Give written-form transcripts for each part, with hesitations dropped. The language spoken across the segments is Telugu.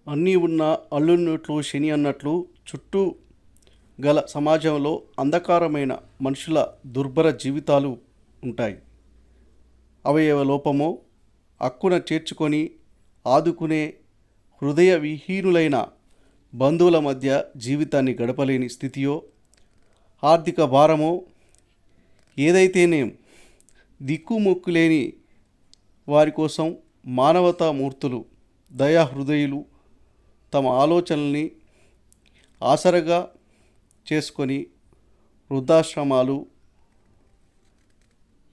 అన్నీ ఉన్న అల్లున్నట్లు శని అన్నట్లు చుట్టూ గల సమాజంలో అంధకారమైన మనుషుల దుర్భర జీవితాలు ఉంటాయి. అవయవ లోపమో హక్కున చేర్చుకొని ఆదుకునే హృదయ విహీనులైన బంధువుల మధ్య జీవితాన్ని గడపలేని స్థితియో, ఆర్థిక భారమో ఏదైతేనేం దిక్కుమొక్కు లేని వారి కోసం మానవతామూర్తులు దయాహృదయులు తమ ఆలోచనల్ని ఆసరగా చేసుకొని వృద్ధాశ్రమాలు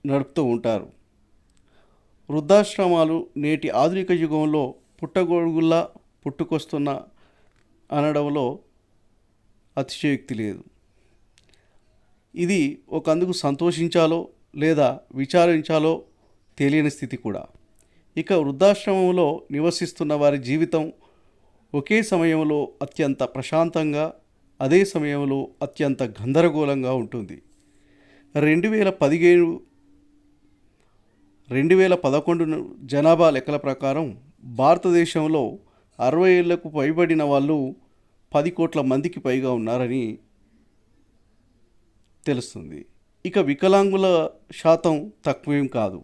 నడుపుతూ ఉంటారు. వృద్ధాశ్రమాలు నేటి ఆధునిక యుగంలో పుట్టగొడుగుల్లా పుట్టుకొస్తున్న అనడంలో అతిశయోక్తి లేదు. ఇది ఒకందుకు సంతోషించాలో లేదా విచారించాలో తెలియని స్థితి కూడా. ఇక వృద్ధాశ్రమంలో నివసిస్తున్న వారి జీవితం ఒకే సమయంలో అత్యంత ప్రశాంతంగా, అదే సమయంలో అత్యంత గందరగోళంగా ఉంటుంది. 2011 జనాభా లెక్కల ప్రకారం భారతదేశంలో 60 ఏళ్లకు పైబడిన వాళ్ళు 10 కోట్ల మందికి పైగా ఉన్నారని తెలుస్తుంది. ఇక వికలాంగుల శాతం తక్కువేం కాదు.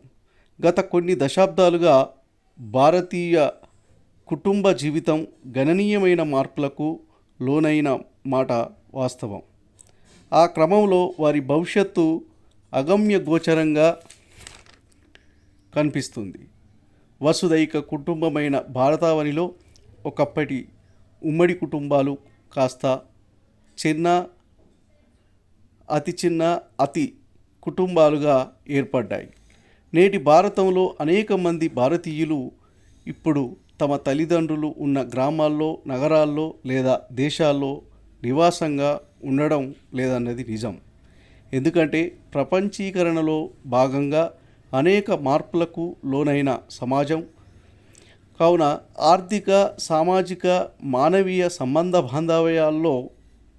గత కొన్ని దశాబ్దాలుగా భారతీయ కుటుంబ జీవితం గణనీయమైన మార్పులకు లోనైన మాట వాస్తవం. ఆ క్రమంలో వారి భవిష్యత్తు అగమ్య గోచరంగా కనిపిస్తుంది. వసుదైక కుటుంబమైన భారతావనిలో ఒకప్పటి ఉమ్మడి కుటుంబాలు కాస్త చిన్న, అతి చిన్న, అతి కుటుంబాలుగా ఏర్పడ్డాయి. నేటి భారతంలో అనేక మంది భారతీయులు ఇప్పుడు తమ తల్లిదండ్రులు ఉన్న గ్రామాల్లో, నగరాల్లో లేదా దేశాల్లో నివాసంగా ఉండడం లేదన్నది నిజం. ఎందుకంటే ప్రపంచీకరణలో భాగంగా అనేక మార్పులకు లోనైన సమాజం కావున ఆర్థిక, సామాజిక, మానవీయ సంబంధ బాంధవ్యాల్లో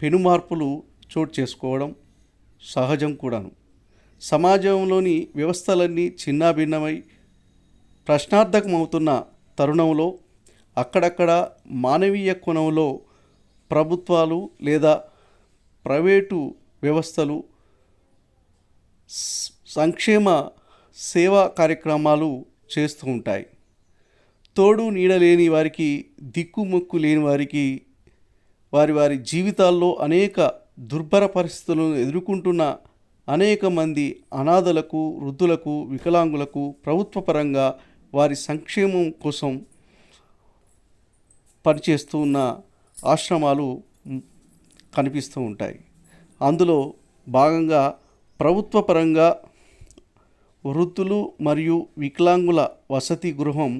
పెనుమార్పులు చోటు చేసుకోవడం సహజం కూడాను. సమాజంలోని వ్యవస్థలన్నీ చిన్నాభిన్నమై ప్రశ్నార్థకమవుతున్న తరుణంలో అక్కడక్కడ మానవీయ కోణంలో ప్రభుత్వాలు లేదా ప్రైవేటు వ్యవస్థలు సంక్షేమ సేవా కార్యక్రమాలు చేస్తూ ఉంటాయి. తోడు నీడ లేని వారికి, దిక్కుమొక్కు లేని వారికి వారి వారి జీవితాల్లో అనేక దుర్భర పరిస్థితులను ఎదుర్కొంటున్న అనేక మంది అనాథలకు, వృద్ధులకు, వికలాంగులకు ప్రభుత్వ పరంగా వారి సంక్షేమం కోసం పనిచేస్తూ ఉన్న ఆశ్రమాలు కనిపిస్తూ ఉంటాయి. అందులో భాగంగా ప్రభుత్వ పరంగా వృద్ధులు మరియు వికలాంగుల వసతి గృహం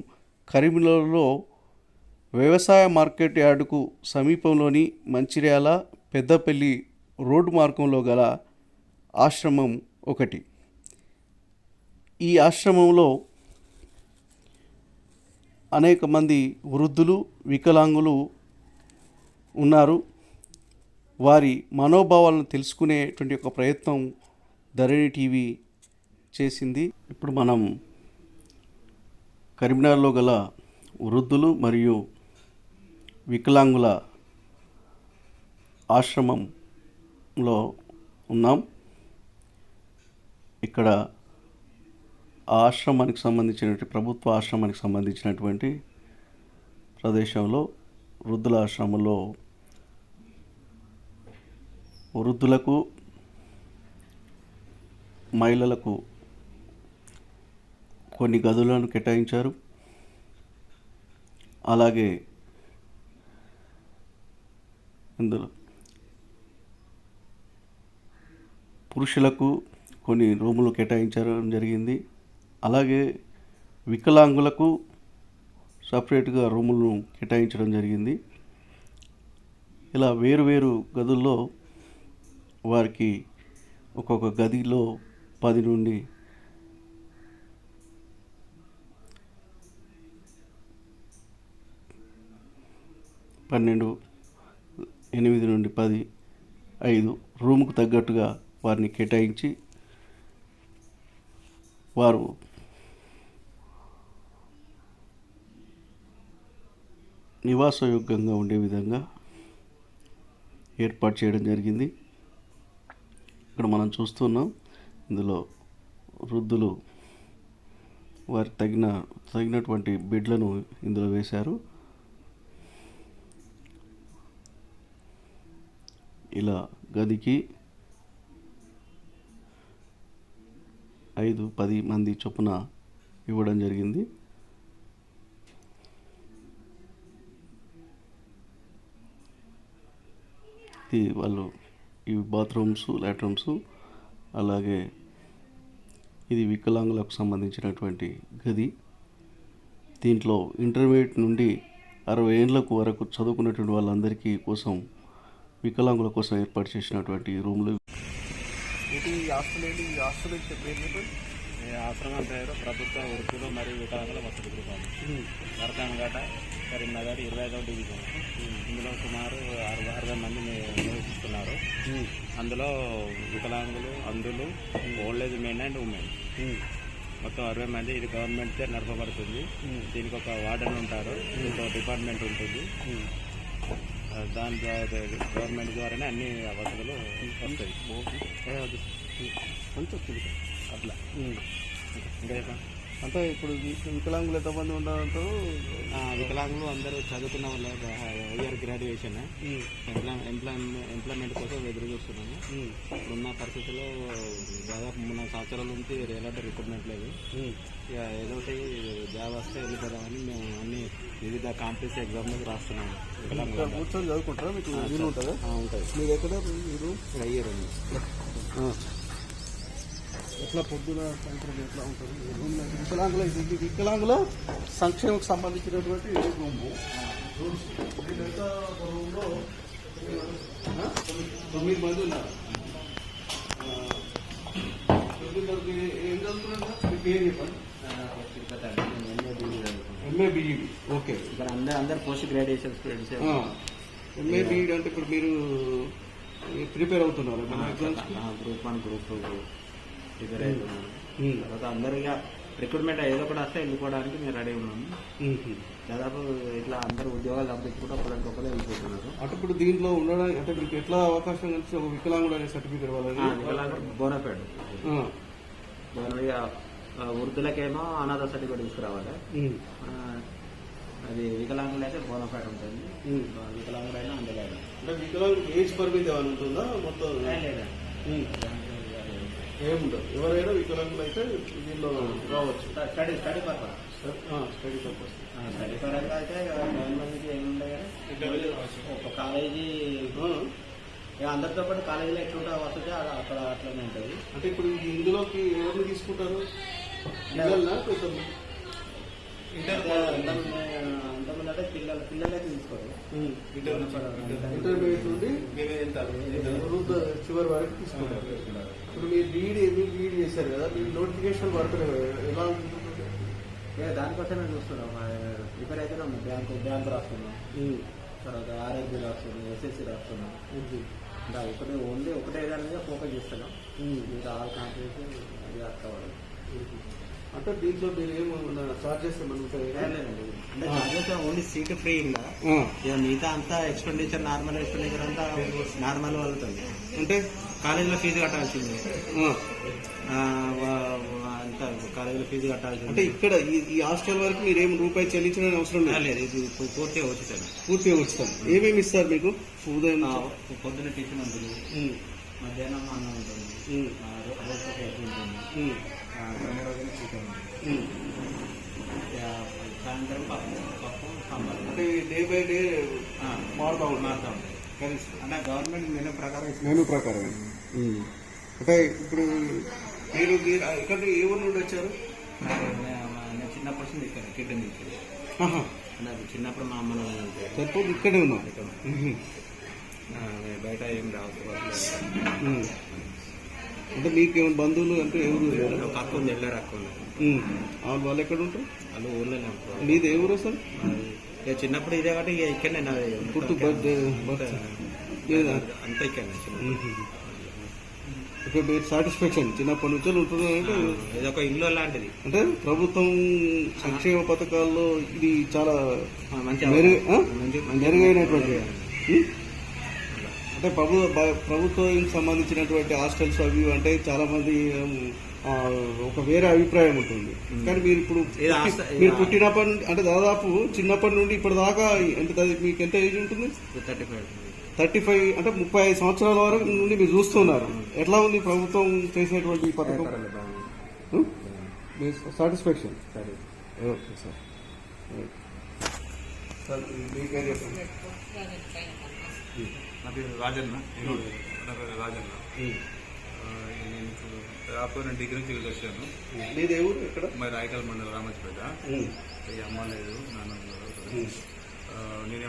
కరీంనగర్లో వ్యవసాయ మార్కెట్ యార్డుకు సమీపంలోని మంచిర్యాల పెద్దపల్లి రోడ్డు మార్గంలో గల ఆశ్రమం ఒకటి. ఈ ఆశ్రమంలో అనేక మంది వృద్ధులు, వికలాంగులు ఉన్నారు. వారి మనోభావాలను తెలుసుకునేటువంటి ఒక ప్రయత్నం ధరణి టీవీ చేసింది. ఇప్పుడు మనం కరీంనగర్లో గల వృద్ధులు మరియు వికలాంగుల ఆశ్రమంలో ఉన్నాం. ఇక్కడ ఆ ఆశ్రమానికి సంబంధించినటువంటి ప్రభుత్వ ఆశ్రమానికి సంబంధించినటువంటి ప్రదేశంలో వృద్ధుల ఆశ్రమంలో వృద్ధులకు, మహిళలకు కొన్ని గదులను కేటాయించారు. అలాగే ఇందులో పురుషులకు కొన్ని రూములు కేటాయించడం జరిగింది. అలాగే వికలాంగులకు సపరేట్గా రూములను కేటాయించడం జరిగింది. ఇలా వేరు గదుల్లో వారికి ఒక్కొక్క గదిలో 10 నుండి 12, 8 నుండి 10, 5 రూముకు తగ్గట్టుగా వారిని కేటాయించి వారు నివాసయోగ్యంగా ఉండే విధంగా ఏర్పాటు చేయడం జరిగింది. ఇక్కడ మనం చూస్తున్నాం, ఇందులో వృద్ధులు వారికి తగినటువంటి బెడ్లను ఇందులో వేశారు. ఇలా గదికి 5-10 మంది చొప్పున ఇవ్వడం జరిగింది. వాళ్ళు ఇవి బాత్రూమ్స్, లాట్రూమ్స్, అలాగే ఇది వికలాంగులకు సంబంధించినటువంటి గది. దీంట్లో ఇంటర్మీడియట్ నుండి 60 ఏళ్ళకు వరకు చదువుకున్నటువంటి వాళ్ళందరికీ కోసం, వికలాంగుల కోసం ఏర్పాటు చేసినటువంటి రూమ్లు. ఈ హాస్టల్ పేరు ఈ ఆశ్రమం పేరు ప్రభుత్వ వృత్తులు మరియు వికలాంగుల వసతి గృహం, వరదానఘాట, కరీంనగర్ 25వ డివిజన్. ఇందులో సుమారు 60 మంది నివసిస్తున్నారు. అందులో వికలాంగులు, అంధులు, old age men and women మొత్తం 60 మంది. ఇది గవర్నమెంట్తో నడపబడుతుంది. దీనికి ఒక వార్డెన్ ఉంటారు, ఇంకో డిపార్ట్మెంట్ ఉంటుంది. దాని ద్వారా గవర్నమెంట్ ద్వారానే అన్ని వసతులు వస్తాయి. అట్లా ఇంకా చెప్పండి. అంటే ఇప్పుడు వికలాంగులు ఎంతమంది ఉన్నారంటారు? వికలాంగులు అందరూ చదువుకున్న వాళ్ళు, హైయర్ గ్రాడ్యుయేషన్, ఎంప్లాయ్మెంట్ కోసం ఎదురు చూస్తున్నాము. ఇప్పుడున్న పరిస్థితుల్లో దాదాపు 3 సంవత్సరాల నుంచి ఎలాంటి రిక్రూట్మెంట్ లేదు. ఇక ఏదో ఒకటి జాబ్ వస్తే వెళ్ళిపోదామని మేము అన్ని వివిధ కాంపిటీటివ్ ఎగ్జామ్లకు రాస్తున్నాము. వికలాంగులు కూర్చొని చదువుకుంటారా? మీకు వీలు ఉంటుందా? ఉంటుంది. మీరు ఎక్కడ మీరు అయ్యారు ఎట్లా పొద్దున సాయంత్రం ఎట్లా ఉంటుంది? వికలాంగుల సంక్షేమకు సంబంధించినటువంటి రూము. వీళ్ళంతా ఒక రూమ్లో 9 మంది ఉన్నారు. ఏం చదువుతున్నారు? మీ పేరు చెప్పండి. MA B Ed. ఓకే. ఇక్కడ అందరు post graduation students. MA B Ed అంటే ఇప్పుడు మీరు ప్రిపేర్ అవుతున్నారు గ్రూప్ 1, గ్రూప్ 2 ప్రిపేర్ అవుతున్నాను. తర్వాత అందరూ ఇక రిక్రూట్మెంట్ ఏదో ఒకటి వస్తే వెళ్ళిపోవడానికి మేము రెడీ ఉన్నాము. దాదాపు ఇట్లా అందరూ ఉద్యోగాలు సంపాదించుకుంటూ ఒకరికొకరు వెళ్ళిపోతున్నారు. అంటే ఇప్పుడు దీంట్లో ఉండడానికి అంటే మీకు ఎట్లా అవకాశం కలిసి ఒక వికలాంగుడు అనే సర్టిఫికేట్ వాళ్ళని? వికలాంగుడు బోనఫైడ్. వృద్ధులకేమో అనాథ సర్టిఫికేట్ తీసుకురావాలి. అది వికలాంగులు అయితే బోనఫైడ్ ఉంటుంది. వికలాంగుడు అయినా అందలేదు. అంటే వికలాంగుడు ఏజ్ పరిమితి ఏమైనా ఉంటుందా? మొత్తం లేదా? ఏముండదు. ఎవరైనా వికలాంగులు అయితే దీనిలో రావచ్చు. Study purpose. స్టడీ పరంగా అయితే గవర్నమెంట్కి ఏముండే కానీ ఒక కాలేజీ అందరితో పాటు కాలేజీలో ఎట్లుంటే వస్తుంది అక్కడ అట్లనే ఉంటుంది. అంటే ఇప్పుడు ఇందులోకి ఎవరిని తీసుకుంటారు? అంతమంది అంటే పిల్లలే తీసుకోరు. ఇంటర్మీడియట్ నుండి చివరి వరకు తీసుకుంటారు. ఇప్పుడు మీరు బీఈడి చేశారు కదా, మీరు నోటిఫికేషన్ పడుతున్నాయి ఎలా ఉంటుంది? దానికోసమే చూస్తున్నాం. ప్రిపేర్ అయితే బ్యాంకు రాస్తున్నాం, తర్వాత ఆర్ఐబీ రాస్తున్నాం, ఎస్ఎస్సి రాస్తున్నాం. ఓన్లీ ఒకటే దాని మీద ఫోకస్ చేస్తున్నాం. మీరు ఆల్ కాంపిటీషన్ అది కావాలి. అంటే దీంట్లో మీరు ఏమన్నా చార్జెస్ ఏమైనా ఉంటాయి? లేదండి, అంటే చార్జెస్ ఓన్లీ సీట్ ఫ్రీ. ఇక మిగతా అంతా ఎక్స్పెండిచర్, నార్మల్ ఎక్స్పెండిచర్ అంతా నార్మల్ అవుతుంది. అంటే కాలేజీలో ఫీజు కట్టాల్సింది, అంతా కాలేజీలో ఫీజు కట్టాల్సింది. అంటే ఇక్కడ ఈ హాస్టల్ వరకు మీరు ఏమి రూపాయి చెల్లించడానికి అవసరం లేదు. ఇది పూర్తిగా ఉచితం. పూర్తిగా ఉచితం. ఏమేమి ఇస్తారు మీకు? ఉదయం పొద్దున్న టిఫిన్ ఉంటుంది, మధ్యాహ్నం అన్నం ఉంటుంది, రోజు ఉంటుంది, రోజున చికెన్, సాయంత్రం పప్పు సాంబార్. అంటే డే బై డే మారుతూ ఉంటాయి. అంటే గవర్నమెంట్ మెనూ ప్రకారం. అంటే ఇప్పుడు మీరు ఇక్కడ ఏ ఊరు నుండి వచ్చారు? నేను చిన్నప్పటి నుంచి ఇక్కడ కిడ్నీ నాకు చిన్నప్పుడు మా అమ్మ సరిపోదు ఇక్కడే ఉన్నాం. బయట ఏం రావచ్చు. అంటే మీకు ఏమైనా బంధువులు అంటే ఎవరు? ఒక అక్క ఉంది, వెళ్ళారు అక్క ఉంది. వాళ్ళు ఎక్కడ ఉంటారు? వాళ్ళు ఊర్లోనే ఉంటారు. మీది ఏ ఊరు సార్? ఇక చిన్నప్పుడు ఇదే కాబట్టి ఇక ఇక్కడనే పుట్టు బర్త్ అంతా ఇక్కడనే. ఓకే, మీరు సాటిస్ఫాక్షన్ చిన్నప్పటి నుంచే ఉంటున్నారంటే ఇది ఒక ఇల్లు లాంటిది. అంటే ప్రభుత్వం సంక్షేమ పథకాల్లో ఇది చాలా మంచి మెరుగైనటువంటి అంటే ప్రభుత్వానికి సంబంధించినటువంటి హాస్టల్స్ అవి అంటే చాలా మంది ఒక వేరే అభిప్రాయం ఉంటుంది. కానీ మీరు ఇప్పుడు మీరు పుట్టినప్పటి నుండి అంటే దాదాపు చిన్నప్పటి నుండి ఇప్పటి దాకా మీకు ఎంత ఏజ్ ఉంటుంది? 35 అంటే 35 సంవత్సరాల వరకు నుండి మీరు చూస్తున్నారు. ఎట్లా ఉంది ప్రభుత్వం చేసేటువంటి ఈ పథకం? సాటిస్ఫాక్షన్. ఓకే సార్, మీకేం చెప్పండి? నా పేరు రాజన్న. నా పేరు రాజన్న. నేను ఇప్పుడు దాదాపు నేను డిగ్రీ నుంచి వచ్చాను. మీది ఎవరు ఇక్కడ? మరి రాయకల్ మండలం రామచిపేట. ఈ అమ్మ లేదు, నాన్న ఉన్నారు. నేను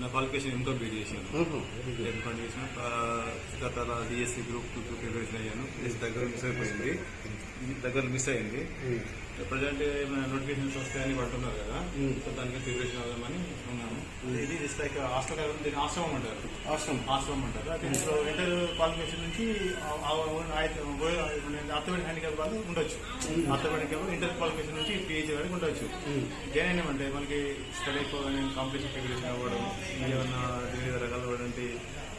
నా క్వాలిఫికేషన్ ఎంకామ్ బీడ్ చేశాను. ఎంకామ్ చేసిన గత డిఎస్సి గ్రూప్ 2 ప్రిపరేషన్ అయ్యాను. దగ్గర మిస్ అయింది. ప్రజెంట్ ఏమైనా నోటిఫికేషన్స్ వస్తాయని పడుతున్నారు కదా, సో దానికి ప్రిపరేషన్ అవుదామని ఉన్నాము. ఇది జస్ట్ లైక్ హాస్టల్ కాదు, దీన్ని ఆశ్రమం అంటారు. ఆశ్రమం అంటారు. అయితే ఇందులో ఇంటర్ క్వాలిఫికేషన్ నుంచి ఆర్థోపెడిక్ హ్యాండిక్యాప్ వాళ్ళు ఉండొచ్చు. ఆర్థోపెడిక్ ఇంటర్ క్వాలిఫికేషన్ నుంచి పిహెచ్డీ వరకు ఉండొచ్చు. దేనైనా అంటే మనకి స్టడీ అయిపోగానే కాంపిటీషన్ ప్రిపరేషన్ అవ్వడం, ఏమన్నా వివిధ రకాలటువంటి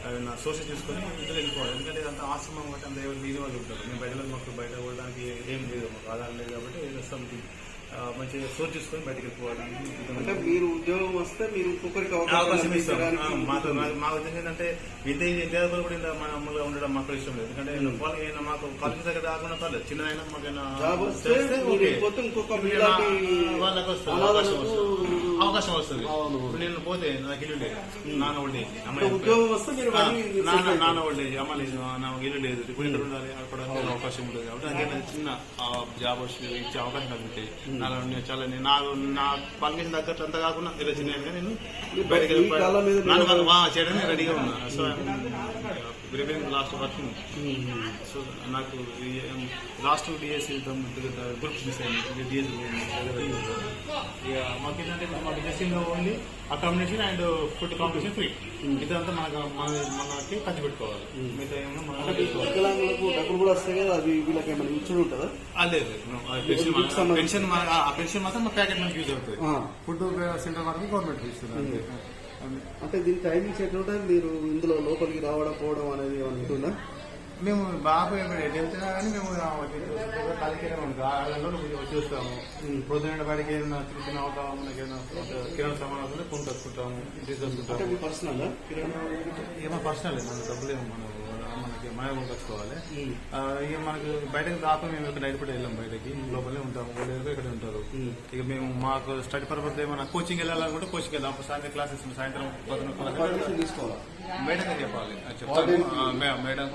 ఏమైనా సోర్సెస్ చూసుకొని ఇంటర్ వెళ్ళిపోవాలి. ఎందుకంటే అంత ఆశ్రమం కాబట్టి అంత ఎవరు వీధి వాళ్ళు ఉంటారు. మేము మాకు బయట పోవడానికి ఏం లేదు, మాకు ఆధారం లేదు. కాబట్టి సంథింగ్ మంచిగా సోర్స్ చూసుకొని బయటకు వెళ్ళిపోవడానికి. అంటే మీరు ఉద్యోగం వస్తే మీరు ఇంకొకరికి అవకాశం ఇస్తాం. మాకు ఏంటంటే ఇంటి కూడా మన అమ్మగా ఉండడం మాకు ఇష్టం లేదు. ఎందుకంటే మాకు కాలేజ్ దగ్గర కాకుండా పర్లేదు, చిన్నదైనా మాకైనా అవకాశం వస్తుంది. నేను పోతే నాకు ఇల్లు లేదు, నాన్న ఓల్డేజ్, ఉద్యోగం వస్తే నాన్న ఓల్డేజ్, అమ్మ లేదు, నాకు ఇల్లు లేదు. ఇప్పుడు ఇక్కడ ఉండాలి, అక్కడ అవకాశం ఉంటుంది. కాబట్టి నాకైనా చిన్న జాబ్ ఇచ్చే అవకాశం కలుగుతాయి. చాలా నా క్వాలిఫికేషన్ తగ్గట్టు అంతా కాకుండా ఇలా చిన్న నేను బయటకు చేయడానికి రెడీగా ఉన్నా. So last work. సో నాకు లాస్ట్ డిఎస్సీ గ్రూప్స్ మిస్ అయింది. డిఎస్సీ మాకేంటంటే మాకు డిఎస్సీలో only accommodation and food competition free. ఇదంతా మనకి ఖర్చు పెట్టుకోవాలి. మిగతా ఏమో డబ్బులు కూడా వస్తాయి కదా, అది వీళ్ళకి ఏమైనా ఇచ్చి ఉంటుందా? లేదు, పెన్షన్ మాత్రం మా ప్యాకెట్ మనకి యూజ్ అవుతుంది. ఫుడ్ సెంటర్ మాత్రం గవర్నమెంట్ ఇస్తుంది. అంటే దీని టైమింగ్స్ ఎట్లుంటే మీరు ఇందులో లోపలికి రావడం పోవడం అనేది ఏమైనా ఉంటుందా? మేము బాబు వెళ్తున్నా కానీ మేము కలికి చూస్తాము. పొద్దున బడికి ఏదైనా చిన్న మనకి ఏదైనా కిరాణా సామాన్ కొనుక్కొచ్చుకుంటాము, తీసుకొచ్చుకుంటాము. పర్సనల్ ఏమో పర్సనల్, మన డబ్బులు ఏమో మనకి మాయ కొనుక్కొచ్చుకోవాలి. ఇక మనకు బయటకు దాకా మేము ఇక్కడ డైరెక్ట్ వెళ్ళాం, బయటకి లోపలే ఉంటాము. వాళ్ళు ఇక్కడ ఉంటారు. ఇక మేము మాకు స్టడీ పర్పస్ ఏమన్నా కోచింగ్ వెళ్ళాలనుకుంటే కోచింగ్ వెళ్దాం. సాయంత్రం క్లాసెస్ సాయంత్రం తీసుకోవాలి, మేడం చెప్పాలి, చెప్తాము. మేడం మేడం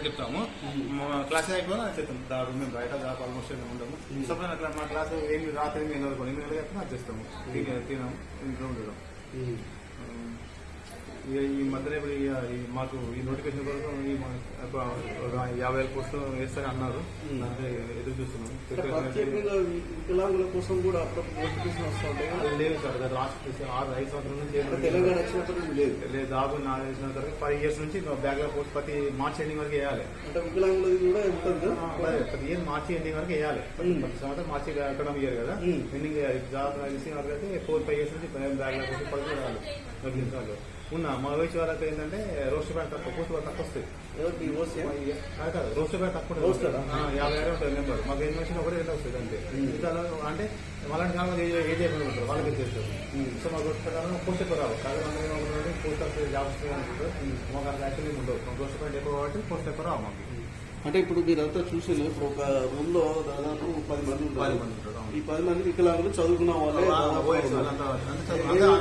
చెప్తాము. క్లాసెస్ అయిపోయినా చెప్తాం. మేము బయట ఆల్మోస్ట్ ఉండము. సపోజ్ అట్లా మా క్లాస్ ఏమి రాత్రి 8 చెప్తే చేస్తాము. తినాము, ఇంట్లో ఉండడం. ఈ మధ్యలో ఇప్పుడు మాకు ఈ నోటిఫికేషన్ కోసం 50,000 పోస్టులు వేస్తారని అన్నారు. ఎదురు చూస్తున్నాం. వికలాంగుల కోసం కూడా నోటిఫికేషన్ వస్తుంటాయి. లేదు సార్, లాస్ట్ 5 సంవత్సరాల నుంచి తెలంగాణ వచ్చినప్పుడు లేదు. దాదాపు 4 వచ్చిన తర్వాత 5 years నుంచి బ్యాక్లాగ్ పోస్ట్ ప్రతి మార్చ్ ఎండింగ్ వరకు వేయాలి. అంటే వికలాంగులది కూడా ఉంటుంది, ప్రతి ఇయర్ మార్చి ఎండింగ్ వరకు వేయాలి. ప్రతి సంవత్సరం మార్చి అకాడమిక్ ఇయర్ కదా, ఎండింగ్ వేయాలి. జాబ్ ఇచ్చిన వరకు అయితే 4-5 years నుంచి బ్యాక్లాగ్ పోస్ట్ పడుతూ రావాలి. ఉన్నా మా వయసు వాళ్ళకి ఏంటంటే రోస్టర్ బ్యాగ్ తక్కువ, పోస్ట్ వాళ్ళు తక్కువ వస్తాయి. కాదు, రోస్టర్ బ్యాగ్ తక్కువ 50 ఉంటుంది నెంబర్. మాకు ఎన్ని వచ్చినా కూడా ఎంత వస్తుంది అంతే. అంటే వాళ్ళని చాలా ఏజ్ అయిపోయి ఉంటారు, వాళ్ళకి చేస్తారు. సో మాకు రోస్టర్ పోస్ట్ ఎక్కువ రావు. కాదు మనం పోస్ట్ ఆఫీస్ జాబ్ వస్తుంది అనుకుంటారు. మాకు అక్కడ యాక్చువల్లీ ఉండవు. మాకు రోస్టర్ బ్యాగ్ ఎక్కువ కాబట్టి పోస్ట్ ఎక్కువ రావు మాకు. అంటే ఇప్పుడు మీరంతా చూసి ఇప్పుడు ఒక రూమ్ లో దాదాపు 10 మంది ఉంటారు. ఈ 10 మంది వికలాంగులు చదువుకున్న వాళ్ళే.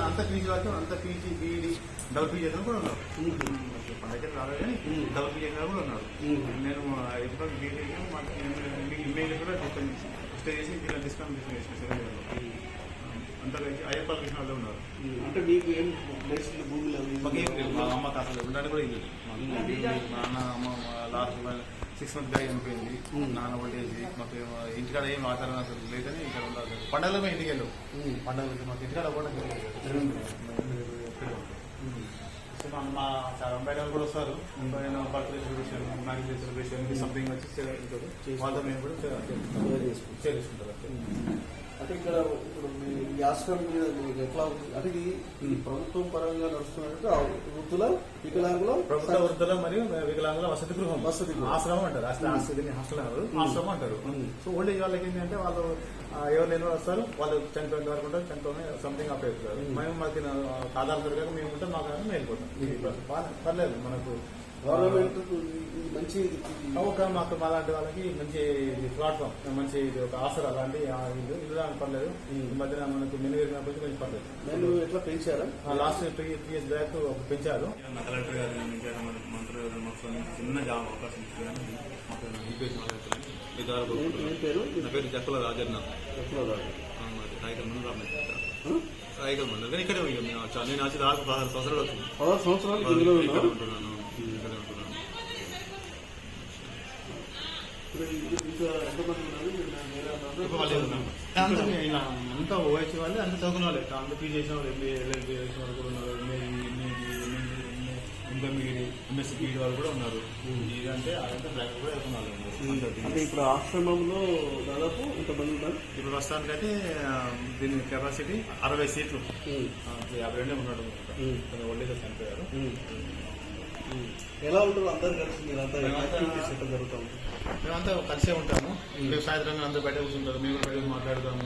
అంత పీజీ వరకు అంత పీజీ బీఈడి డబుల్ పీజీ చేసిన కూడా ఉన్నారు. పండగ రాలేదు, డబుల్ పీజీ చేసిన కూడా ఉన్నారు. నేను ఎప్పుడు బీఈడి ఇమెయిల్ కూడా స్టే చేసి ఇలా డిస్కౌంట్ చేసిన అంతా ఐఎఫ్ క్వాలిఫికేషన్ వాళ్ళు ఉన్నారు. అంటే మీకు ఏం భూమిలో మా అమ్మ తాతలు ఉండడానికి కూడా ఇది. మా నాన్న అమ్మ లాస్ట్ 6 months బ్యాగ్ చనిపోయింది. నాన్న ఓల్డేజ్. మాకు ఇంటికాడ ఏం వాతావరణం అసలు లేదని ఇక్కడ ఉండాలి. పండుగలో మేము ఇంటికి వెళ్ళాం. పండుగ మాకు ఇంటికాడ కూడా మా చాలా బయట వాళ్ళు కూడా వస్తారు. Birthday celebration, marriage day celebration, something వచ్చి వాళ్ళతో మేము కూడా షేర్ చేసుకుంటారు. అంటే ఇక్కడ ఇప్పుడు మీ ఆశ్రమం మీద మీకు ఎట్లా అంటే ఇది ప్రభుత్వం పరంగా నడుస్తున్నట్టు వృద్ధుల వికలాంగుల ప్రభుత్వ వృద్ధుల మరియు వికలాంగుల వసతి గృహం ఆశ్రమం అంటారు. హాస్టల్ అన్నారు, ఆశ్రమం అంటారు. సో ఓల్డ్ ఏజ్ వాళ్ళకి ఏంటంటే వాళ్ళు ఎవరు లేని వస్తారు, వాళ్ళు చనిపోయిన వరకు ఉంటారు, చనిపోయి సంథింగ్ అప్ అవుతారు. మేము మాకు ఆధార్ దొరకక మేము ఉంటే మాకు మేము వెళ్ళిపోతాం. పర్లేదు, మనకు గవర్నమెంట్ మంచి ఒక మాకు మాలాంటి వాళ్ళకి మంచి ప్లాట్ఫామ్, మంచి ఒక ఆసరా అలాంటి ఇల్లు పర్లేదు. ఈ మధ్యన మనకు మెనుగైనప్పటికీ కొంచెం పర్లేదు. నేను ఎట్లా పెంచారా? లాస్ట్ 3 years బ్యాక్ పెంచారు. కలెక్టర్ గారు మంత్రి గారు మాకు చిన్న జాబ్ అవకాశం ఇచ్చారు. పేరు నా పేరు జక్కుల రాజన్న. రాయకల్ మండలం కానీ ఇక్కడే నేను వచ్చి 16 సంవత్సరాలు వచ్చింది. 16 సంవత్సరాలు ఇక్కడ ఉంటున్నాను. అంతా ఓహెచ్ వాళ్ళు అంత చదువుకున్న వాళ్ళే, అంత పీజీ చేసిన వాళ్ళు, ఎంబీఏ ఎల్ఎల్బీ చేసిన వాళ్ళు కూడా ఉన్నారు, ఎంఎస్సీ పీజీ వాళ్ళు కూడా ఉన్నారు. ఇదంటే అదంతా బ్యాంక్ కూడా వెళ్తున్నారు. అంటే ఇప్పుడు ఆశ్రమంలో దాదాపు ఇంతమంది ఉన్నారు. ఇప్పుడు ప్రస్తుతానికైతే దీని కెపాసిటీ 60 సీట్లు, 52 ఉన్నాడు. ఓల్డేజ్ చనిపోయారు. ఎలా ఉంటారు అందరు కలిసి? మీరంతా జరుగుతూ ఉంటుంది. మేమంతా కలిసే ఉంటాము. మేము సాయంత్రం అందరూ బయట కూర్చుంటారు, మేము కూడా బయట మాట్లాడతాము.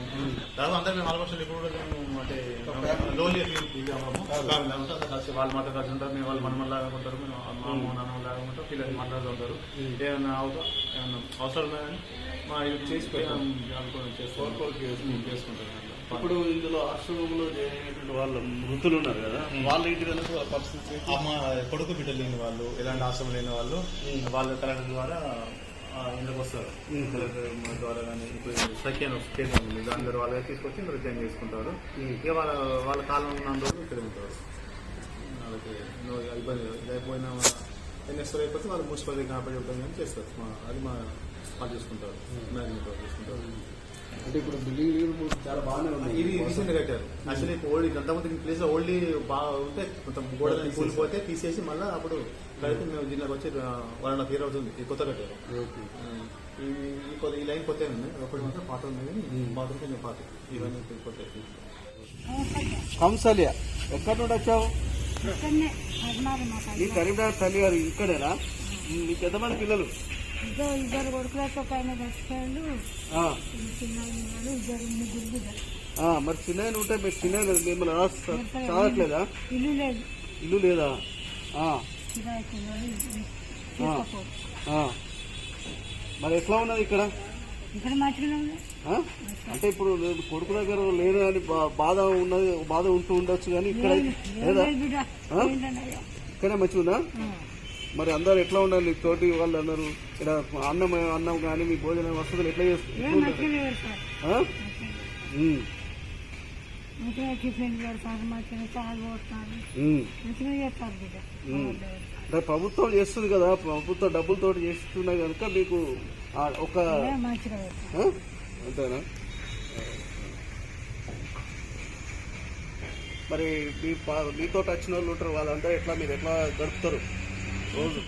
దాదాపు అందరూ మేము ఆల్మోస్ట్ ఇప్పుడు కూడా మేము అంటే లోన్లీ కలిసి వాళ్ళు మాట కలిసి ఉంటారు. మేము వాళ్ళు మనమల్లాగా ఉంటారు, మేము మామ నాన్నలాగా ఉంటారు. పిల్లలు మాట్లాడుతూ ఉంటారు. ఏమన్నా అవసరం లేదని మా ఇది చేసుకుంటారు. ఇప్పుడు ఇందులో ఆశ్రమంలో చేరినటువంటి వాళ్ళు వృద్ధులు ఉన్నారు కదా, వాళ్ళ ఇంటి పరిస్థితి అమ్మ కొడుకు బిడ్డలు లేని వాళ్ళు, ఎలాంటి ఆశ్రమం లేని వాళ్ళు వాళ్ళ కలెక్టర్ ద్వారా ఇందుకు వస్తారు. కలెక్టర్ ద్వారా కానీ ఇప్పుడు సఖ్యాన్ కేంద్రం ఉంది, దాని ద్వారా వాళ్ళకి తీసుకొచ్చి ఇందులో జాయిన్ చేసుకుంటారు. ఇక వాళ్ళ కాలం ఉన్న రోజు ఇక్కడ ఉంటారు. వాళ్ళకి ఇబ్బంది అయిపోయిన నెక్స్ట్ అయిపోతే వాళ్ళు మున్సిపాలిటీ కాపాడి కానీ చేస్తారు. అది వాళ్ళు చూసుకుంటారు, మేనేజ్మెంట్ వాళ్ళు చూసుకుంటారు. అంటే ఇప్పుడు బిల్డింగ్ చాలా బాగానే ఉన్నాయి. ఇది రీసెంట్ కట్టారు. యాక్చువల్లీ ఓల్డ్ అంతకుముందు ప్లేస్ లో ఓల్డ్ బాగా ఉంటే కొంత గోడలు కూలిపోతే తీసేసి మళ్ళీ అప్పుడు కలిపి మేము దీనిలోకి వచ్చి 1.5 year అవుతుంది. ఇది కొత్త కట్టారు. ఈ లైన్ కొత్త ఉంది, ఒకటి మాత్రం పాత ఉంది. బాత్రూమ్ కొంచెం పాత, ఇవన్నీ కొత్త. కంసల్య ఎక్కడి నుండి వచ్చావు? నీ కరీంనగర్ తల్లి గారు ఇక్కడేనా? మీకు ఎంతమంది పిల్లలు? ఇద్దరు కొడుకులతో పైన చచ్చిపోయాడు. ఇద్దరు ముగ్గురు. మరి చిన్న ఉంటే మీరు చిన్న మిమ్మల్ని చదవట్లేదా? ఇల్లు లేదు. ఇల్లు లేదా? మరి ఎట్లా ఉన్నది ఇక్కడ? ఇక్కడ మంచిగా ఉంది. అంటే ఇప్పుడు కొడుకు దగ్గర లేదు అని బాధ ఉన్నది, బాధ ఉంటూ ఉండొచ్చు కానీ ఇక్కడ లేదా? ఇక్కడే మంచిగా ఉందా? మరి అందరు ఎట్లా ఉండాలి? తోటి వాళ్ళు అందరూ ఇక్కడ అన్నం కానీ మీ భోజన వసతులు ఎట్లా చేసుకుంటారు? అంటే ప్రభుత్వం చేస్తుంది కదా, ప్రభుత్వం డబ్బులతో చేస్తున్నా కనుక మీకు ఒక అంతేనా? మరి మీతో వచ్చిన వాళ్ళు ఉంటారు, వాళ్ళందరూ ఎట్లా మీరు ఎట్లా గడుపుతారు రోజు?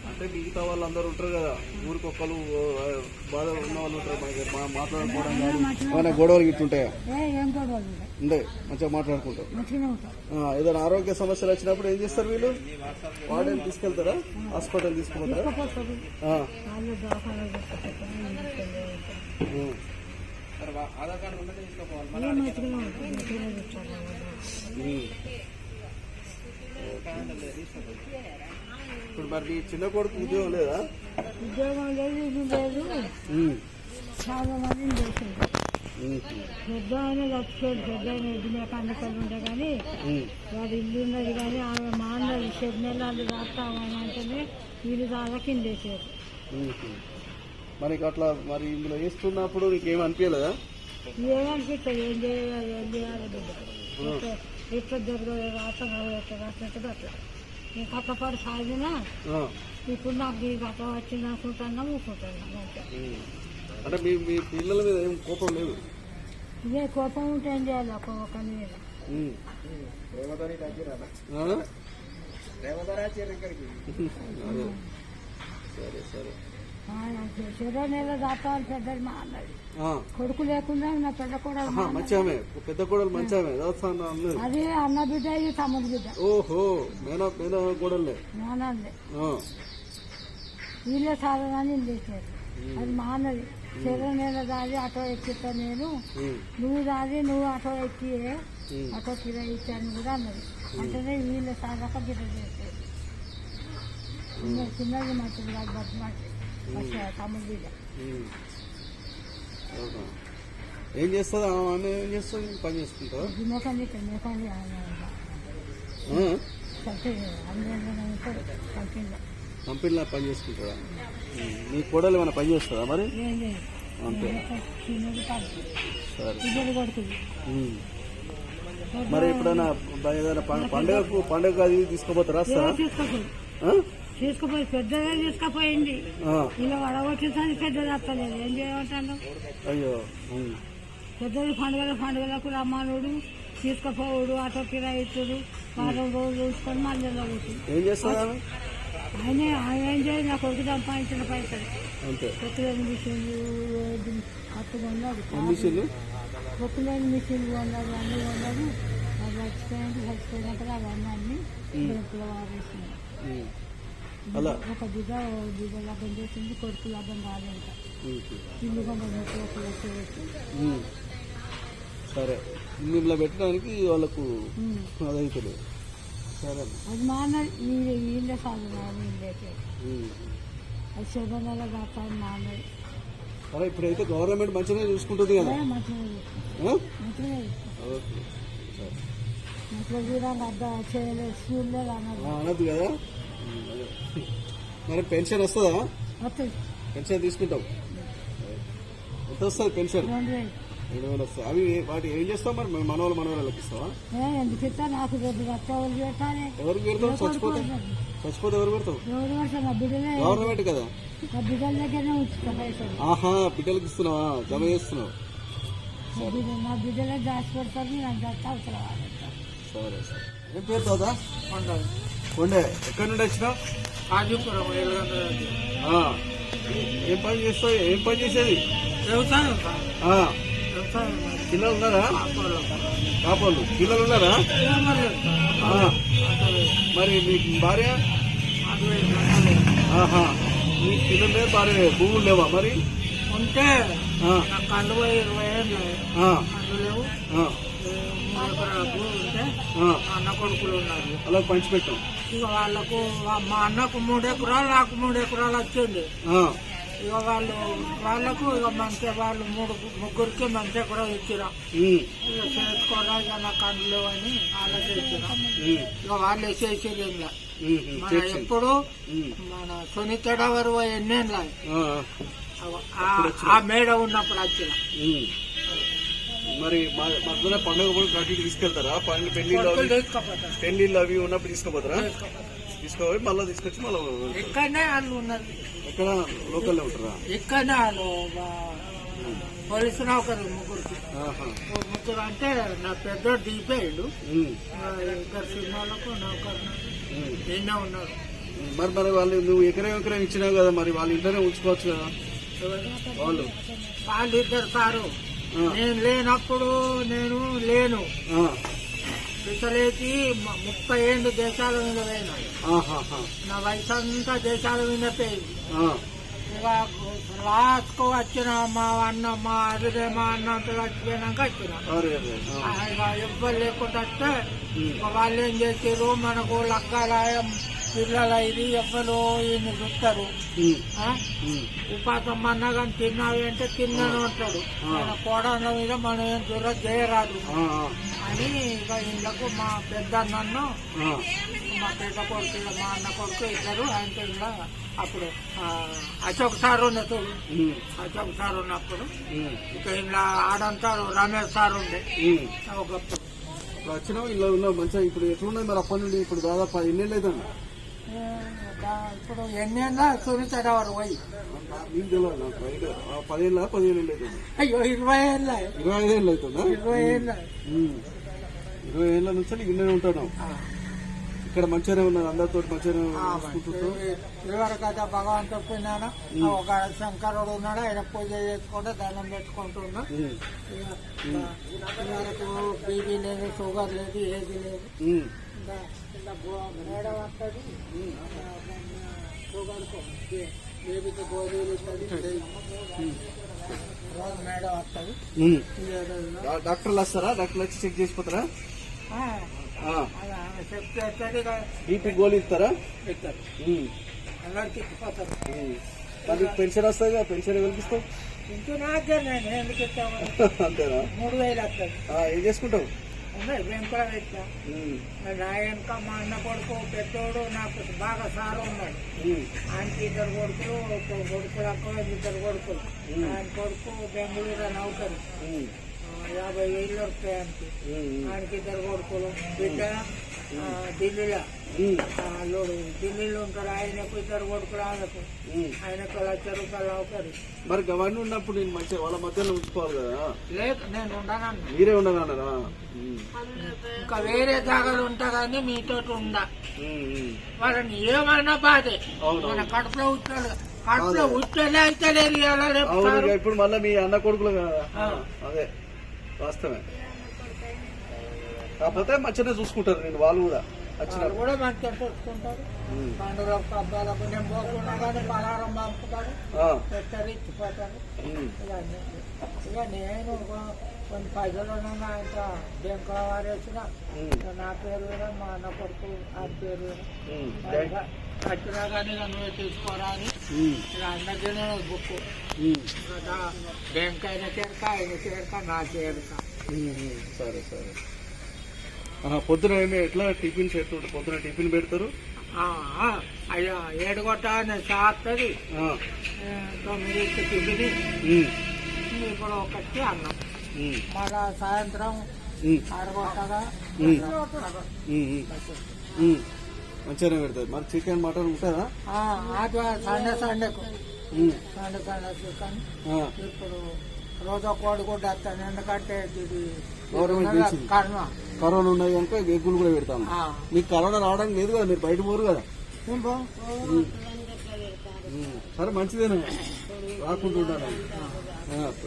అంటే మిగతా వాళ్ళందరూ ఉంటారు కదా, ఊరికొక్కరు బాధ ఉన్న వాళ్ళు ఉంటారు, మాట్లాడుకోవడం కానీ ఏమైనా గొడవలు గిట్లుంటాయా? ఉండే మంచిగా మాట్లాడుకుంటారు. ఏదైనా ఆరోగ్య సమస్యలు వచ్చినప్పుడు ఏం చేస్తారు వీళ్ళు? వాడని తీసుకెళ్తారా? హాస్పిటల్ తీసుకుపోతారా? ఇప్పుడు మరి మీ చిన్న కొడుకు ఉద్యోగం లేదా? ఉద్యోగం లేదు, ఇది లేదు. చాలా మంది చేసింది. పెద్ద ఆయన చచ్చిపోయాడు. పెద్ద ఆయన ఎద్దునే కండికలు ఉండే కానీ వాడు ఇల్లు ఉన్నది కానీ ఆమె మా అన్నది 7 నెలలు రాస్తామని అంటేనే వీళ్ళు చాలా కిందేసారు. మరి అట్లా మరి ఇందులో వేస్తున్నప్పుడు నీకేం అనిపించలేదా? ఏమనిపిస్తుంది? ఏం చేయాలి, ఏం చేయాలి బిడ్డ ఎట్లా జరగదు, రాష్ట్రం ఎట్లా రాసినట్టు అట్లా నేను కట్టపాటు సాగినా ఇప్పుడు నాకు ఈ గత వచ్చింది అనుకుంటున్నా ఊకుంటున్నా. అంటే మీ పిల్లల మీద ఏం కోపం లేదు? ఇదే కోపం ఉంటే ఏం చేయాలి? ఒకరి మీద అదే. సరే సరే చెరో నెల దాపాలి పెద్దది మా అన్నది ఆ, కొడుకు లేకుండా నా పెద్ద కూడా ఆహా, మంచి ఆమె పెద్ద కోడలు మంచి ఆమె దాస్తాను అన్నది. అది అన్న బిడ్డ ఇది తమ్ముడు బిడ్డ ఓహో మేనా మేనా కోడలే. నాన్నే ఆ, వీళ్ళే సాధనని చేశారు. అది మా అన్నది చెరో నెల దాది ఆటో ఎక్కిస్తా నేను, ఉమ్, నువ్వు దాది నువ్వు ఆటో ఎక్కి ఉమ్, ఆటో కిరా ఇచ్చాను కూడా అన్నది. అంటేనే వీళ్ళ సాధక బిడ్డ చేశారు. చిన్నది మంచిది కాదు బట్టి మంచి తమ్ముడు బిడ్డ. ఉమ్. అవునా. ఏం చేస్తుంది ఆమె ఏం చేస్తుంది పని చేసుకుంటావా? మేకండి మేకండి కంపెనీలో కంపెనీలో పని చేసుకుంటారా? నీ కోడలు ఏమైనా పని చేస్తుందా మరి? ఏం లేదు. అంతే. చిన్నది కాదు సరే. ఇద్దరు కొడుకుది. ఉమ్. మరి ఎప్పుడైనా ఏదైనా పండుగ అది తీసుకుపోతారా? వస్తారా? తీసుకుపోయి ఆ? తీసుకుపోయి పెద్దదే తీసుకుపోయింది. ఆ. ఇలా వడగొట్టేసరికి పెద్దది వస్తలేదు. ఏం చేయమంటాను? అయ్యో. ఉమ్. పెద్దది పండుగలకు రమ్మనుడు తీసుకుపోవుడు ఆటో కిరాయి ఇచ్చుడు 4 రోజులు చూసుకొని మళ్ళీ కొట్టి ఏం చేస్తుంది ఆమె? ఆయన ఏం చేయాలి? నా కొడుకు సంపాదించిన పైసలు అంతే. కొట్టులేని మిషన్లు అట్టు కొన్నాడు. మిషన్లు కొట్టులేని మిషన్లు కొన్నాడు, అన్నీ కొన్నాడు. అది చచ్చిపోయినాక అవన్నీ అన్ని కొడుకులు వారేసినాయి. ఉమ్. అలా ఒక బిడ్డ లభం చేసింది, కొడుకు లభం కాదంట. ఉమ్. ఇల్లు కొండ వచ్చి ఉమ్. సరే మిమ్మల్ని పెట్టడానికి వాళ్ళకు అదైతుంది. సరే. అది మా అన్న వీళ్ళే సాధన వీళ్ళకే ఉమ్. అది శోభనలో కాపాడు మా అన్నది. సరే ఇప్పుడైతే గవర్నమెంట్ మంచిగా చూసుకుంటుంది కదా? మంచిగా ఆ? మంచిగా ఓకే. సరే. మంచిగా కూడా అద్ద చేయలేదు, స్కూల్లో అన్నది. అనద్దు కదా. అదే. మరి పెన్షన్ వస్తుందా? వస్తుంది పెన్షన్ తీసుకుంటాం. ఎంత వస్తుంది పెన్షన్? 2000. 7,000 వస్తుంది. అవి వాటి ఏం చేస్తాం మరి? మనవాళ్ళకి ఇస్తావా? ఎందుకు ఇస్తా? నాకు రేపు కట్టవలు పెట్టాలి. ఎవరికి పెడతావు? చచ్చిపోతే ఎవరు పెడతావు? ఎవరు పడతారు? నా బిడ్డలే, గవర్నమెంట్ కదా. నా బిడ్డల దగ్గరనే ఉంచుతా పైసలు. ఆహా, బిడ్డలకు ఇస్తున్నావా? జమ చేస్తున్నావు. నా బిడ్డలే దాచి పెడతారు. నాకు దత్త అవసరం. సరే సరే. ఏం పేరు దాదా? కొండే. ఎక్కడి నుండి వచ్చినావు? కాజీపురం ఆ. ఏం పని చేస్తావు? ఏం పని చేసేది? వ్యవసాయం ఆ. పిల్లలు ఉన్నారా? కాపాళ్ళు పిల్లలు ఉన్నారా? ఆ. మరి మీకు భార్య? ఆహా. మీ పిల్లలు లేరు, భార్య లేదు. భూములు లేవా మరి? ఉంటే ఆ. కళ్ళు 20 ఏళ్ళు ఆ. కళ్ళు లేవు. ఆ. 3 ఎకరాల భూమి ఉంటే ఆ. అన్న కొడుకులు ఉన్నారు. అలా పంచిపెట్టాం. ఇక వాళ్ళకు మా అన్నకు 3 ఎకరాలు, నాకు 3 ఎకరాలు వచ్చింది. ఆ. ఇక వాళ్ళకు ఇక మంచిగా వాళ్ళు ముగ్గురికి మంచిగా కూడా ఇచ్చిరా. ఉమ్. ఇక చేసుకోరా, ఇక నాకు కళ్ళు లేవని వాళ్ళకి ఇచ్చిరా. ఉమ్. ఇక వాళ్ళే చేసేది ఏం లేదు. ఉమ్. మన చేసింది. ఎప్పుడు ఉమ్. మన సునీతడవరు ఎన్నేళ్ళ ఆ. ఆ మేడ ఉన్నప్పుడు వచ్చిన. ఉమ్. మరి మధ్యలో పండుగ కూడా అటు ఇటు తీసుకెళ్తారా? పెళ్లిళ్ళు తీసుకుపోతారు. పెళ్లిళ్ళు అవి ఉన్నప్పుడు తీసుకుపోతారా? తీసుకుపోయి మళ్ళీ తీసుకొచ్చి మళ్ళీ ఇక్కడనే వాళ్ళు ఉన్నారు. ఎక్కడ లోకల్లో ఉంటారా? ఇక్కడనే వాళ్ళు పోలీసు నౌకరు ముగ్గురికి. ఆహా. ముగ్గురు అంటే నా పెద్ద దిగిపోయాడు. ఉమ్. 2 సినిమాలకు నౌకరు ఉమ్. నిన్నే ఉన్నారు. మరి వాళ్ళు నువ్వు ఎకరం ఇచ్చినావు కదా, మరి వాళ్ళ ఇంట్లోనే ఉంచుకోవచ్చు కదా వాళ్ళు? వాళ్ళిద్దరు సారు ఆ. నేను లేనప్పుడు నేను లేను. ఆ. పిసలేసి 30 ఏళ్ళు దేశాల మీద పోయినా. ఆహాహా. నా వయసు అంతా దేశాల మీద పోయింది. ఆ. ఇక లాస్ట్కు వచ్చిన మా అన్న మా అదిరే మా అన్న అంతా చచ్చిపోయినాక వచ్చిన. అరే అరే. ఆ. ఇక ఎవ్వరు లేకుండా ఇక వాళ్ళు ఏం చేసారు, మనకు లగ్గాలయం పిల్లలు ఇది ఎవ్వరు ఈయన చూస్తారు. ఉమ్. ఆ? ఉమ్. ఉపాసం అన్నా కానీ తిన్నావి అంటే తిన్నాను అంటాడు. మన కోడళ్ళ మీద మనం ఏం దూర చేయరాదు ఆ. అని ఇక ఇళ్ళకు మా పెద్ద నన్ను ఆ. మా పెద్ద కొడుకు మా అన్న కొడుకు ఇద్దరు ఆయనతో ఇలా అప్పుడు అశోక్ సార్ ఉండేది. ఉమ్. అశోక్ సార్ ఉన్నప్పుడు ఉమ్. ఇక ఇలా ఆడంటారు రమేష్ సార్ ఉండే. ఉమ్. ఒకప్పుడు ఇప్పుడు వచ్చినావు ఇలా ఉన్నావు మంచిగా. ఇప్పుడు ఎట్లున్నది మరి అప్పటి నుండి? ఇప్పుడు దాదాపు 10 ఏళ్ళు అవుతుంది. ఇప్పుడు ఎన్నేళ్ళ సునీతడవరు పోయి. నీకు తెలియదు నాకు రైట్. 10 ఏళ్ళ 15 ఏళ్ళు అవుతుంది? అయ్యో 20 ఏళ్ళ 25 ఏళ్ళు అవుతుందా? 20 ఏళ్ళ 20 ఏళ్ళ నుంచి ఇన్ననే ఉంటున్నావు. ఇక్కడ మంచిగానే ఉన్నారు, అందరితో మంచిగానే చూసుకుంటుంటారు. ఇదివరకైతే భగవంతుడు పోయినాను ఒక శంకరుడు ఉన్నాడు, ఆయన పూజ చేసుకుంటే దండం పెట్టుకుంటున్నా. ఇదివరకు బీపీ లేదు, షుగర్ లేదు, ఏది లేదు. మేడం వస్తుంది, షుగర్ బేబీకి గోధుమలు ఇస్తుంది, రోజు మేడం వస్తుంది. డాక్టర్లు వస్తారా? డాక్టర్లు వచ్చి చెక్ చేసిపోతారా? చెప్తే బీపీ గోళీ ఇస్తారా? అందరికి ఇచ్చిపోతారు. మరి పెన్షన్ వస్తుంది కదా, పెన్షన్ కల్పిస్తావు ఇంకో నాకే నేను ఎందుకు ఇస్తాను, అంతేనా? 3000 వస్తుంది. ఏం చేసుకుంటావు? ఉన్నాయి వెంకల పెట్టా. నా వెనక మా అన్న కొడుకు పెద్దోడు నాకు బాగా సారు ఉన్నాడు. ఆయనకి 2 కొడుకులు, ఒక కొడుకులు అక్కడ 2 కొడుకులు. ఆయన కొడుకు బెంగళూరు నౌకరు, 50,000 వస్తాయి ఆయనకి. ఆయనకి 2 కొడుకులు. బిడ్డ ఢిల్లీలో అల్లుడు ఢిల్లీలో ఉంటాడు, ఆయనకు 2 కొడుకులు. ఆయనకు 1,00,000 రూపాయలు నౌకరు. మరి అవన్నీ ఉన్నప్పుడు నేను మంచిగా వాళ్ళ మధ్యలో ఉంచుకోవాలి కదా. లేదు నేను ఉండనన్నా, మీరే ఉండనన్నారా? ఇంకా వేరే జాగాలు ఉంటా కానీ మీతో ఉండా. వాళ్ళని ఏమైనా బాధే, మన కడుపులో ఉచ్చాడు, కడుపులో ఉచ్చలే అయితే లేదు. ఇప్పుడు మళ్ళీ మీ అన్న కొడుకులు కదా, అదే వాస్తవమే. కాకపోతే మంచిగా చూసుకుంటారు నేను, వాళ్ళు కూడా వాళ్ళు కూడా మంచిగా చూసుకుంటారు. పండుగ పబ్బాలకు నేను పోకుండా కానీ పలారం పంపుతారు, పెట్టారు, ఇచ్చిపోతారు. ఇక నేను కొన్ని పైసలు ఇంకా బ్యాంకుల వారేసిన నా పేరు కూడా మా అన్న కొడుకు ఆ పేరు కూడా వచ్చినా కానీ నువ్వే తీసుకోరా అని ఇక అన్నకే బుక్. బ్యాంక్ అయిన చేరక, ఆయన చేరక, నా చేరక. సరే సరే. పొద్దున ఎట్లా టిఫిన్ చేస్తుంటారు? పొద్దున టిఫిన్ పెడతారు? అయ్యా 7 కొట్టాలని సాగుతుంది, 9కి టిఫిన్, ఇప్పుడు 1కి అన్నం, మళ్ళా సాయంత్రం 6 కొట్టగా మంచిగానే పెడతారు. మరి చికెన్ మటన్ ఉంటుందా? సండేకు సండే చికెన్. ఇప్పుడు రోజు కోడి కూడా వస్తాను, ఎందుకంటే ఇది కరోనా ఉన్నాయి కనుక ఎగ్గులు కూడా పెడతాను. మీకు కరోనా రావడానికి లేదు కదా, మీరు బయట పోరు కదా. సరే మంచిదేనా, రాకుంటుంటాను.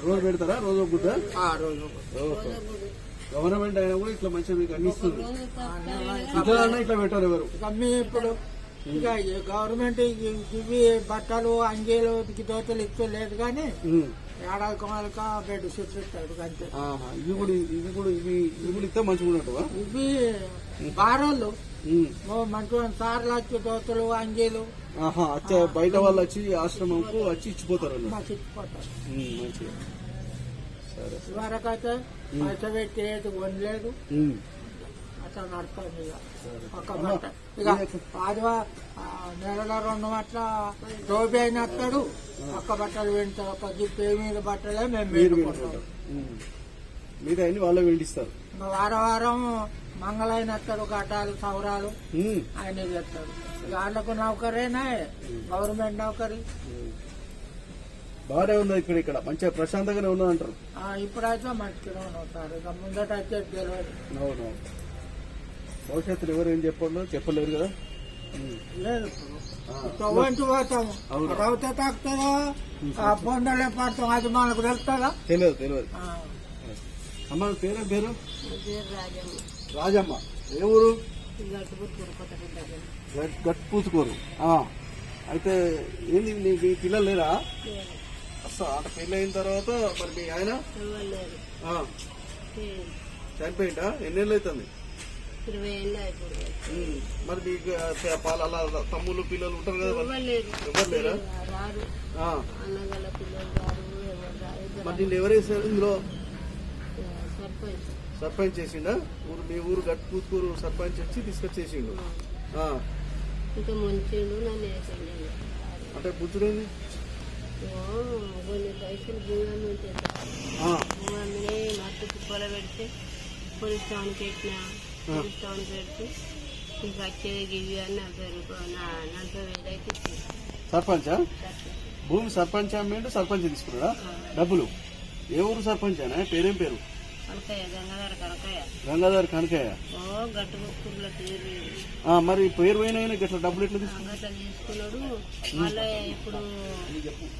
రోజు పెడతారా? రోజు ఒక గుడ్డ? ఓకే. గవర్నమెంట్ అయినా కూడా ఇట్లా మంచిగా మీకు అన్ని ఇస్తుంది. ఇట్లా పెట్టారు ఎవరు? ఇప్పుడు ఇక గవర్నమెంట్ ఇవి బట్టలు, అంగీలు, దోతలు ఇచ్చలేదు కానీ ఏడాది కొనాలిక బెడ్ షీట్లు ఇస్తాడు అంతే. ఇవి కూడా ఇస్తే మంచిగా ఉన్నట్టు. ఇవి బారోళ్ళు మంచిగా సార్లు వచ్చి దోతలు, అంగీలు బయట వాళ్ళు వచ్చి ఆశ్రమంకు వచ్చి ఇచ్చిపోతారు. ఇచ్చిపోతారు మంచిగా. సరే. ఇవరకైతే పైస పెట్టి ఏది కొనలేదు, అట్లా నడుతుంది. ఇక ఒక బట్ట ఇక నెలలో 2 మట్ల టోపీ అయిన వస్తాడు, ఒక్క బట్టలు పెడతాడు, ఒక జిప్పే మీద బట్టలే మేము పెట్టుకుంటాం. మీద అన్ని వాళ్ళే వెండిస్తారు. వారం మంగళైన వస్తాడు, గడ్డాలు, సౌరాలు ఆయన చేస్తాడు. వాళ్ళకు నౌకరేనా, గవర్నమెంట్ నౌకరీ. బాగానే ఉంది ఇక్కడ మంచిగా ప్రశాంతంగానే ఉన్నది అంటారు. ఇప్పుడైతే మంచిగా ఉన్నాం సార్, ఇక ముందట అయితే తెలియదు. అవును, భవిష్యత్తులో ఎవరు ఏం చెప్పలేరు కదా. లేదు ఇప్పుడు పోతాము, రౌత తాకుతుందో బొండలే పడతాం, అది మనకు తెలుస్తుందా? తెలియదు. అమ్మ పేరు రాజమ్మ. ఏ ఊరు? గట్పూసుకోరు. అయితే ఏంది మీ పిల్లలు లేరా? అంటే పెళ్ళి అయిన తర్వాత మరి మీ ఆయన చనిపోయిందా? ఎన్నేళ్ళు అవుతుంది? 20 ఏళ్ళు అయిపోయింది. మరి మీకు అలా తమ్ముళ్ళు పిల్లలు ఉంటారు కదా, ఎవరు లేరా? అన్నగల పిల్లలు రారు, ఎవరు రారు. మరి నిన్ను ఎవరు వేసారు ఇందులో? సర్పంచ్. సర్పంచ్ చేసిండా? మీ ఊరు గట్పూతుకూరు సర్పంచ్ వచ్చి తీసుకొచ్చేసిండు. ఇంకా ముంచిండు, నన్ను వేసిండు. అంటే బుద్ధుడేంది? కొన్ని పైసలు భూమి భూమి మత్తు కుప్పలో పెడితే పోలీస్ టౌన్కి పెట్టిన, పోలీస్ టౌన్కి పెడితే ఇంకా వచ్చేది గివి అని 40,000 అయితే ఇచ్చింది. సర్పంచా? భూమి సర్పంచ్ అమ్మేండు, సర్పంచ్ తీసుకున్నాడా డబ్బులు? ఏ ఊరు సర్పంచ్ అయినా? పేరేం పేరు? కనకయ్య గంగాధర కనకయ్య గంగాధర్ కనకయ్య. ఓ గట్టు కుక్కర్ల పేరు మరి పేరు పోయినా ఇట్లా డబ్బులు ఎట్లా తీసుకున్నాడు? గట్ల తీసుకున్నాడు. మళ్ళీ ఇప్పుడు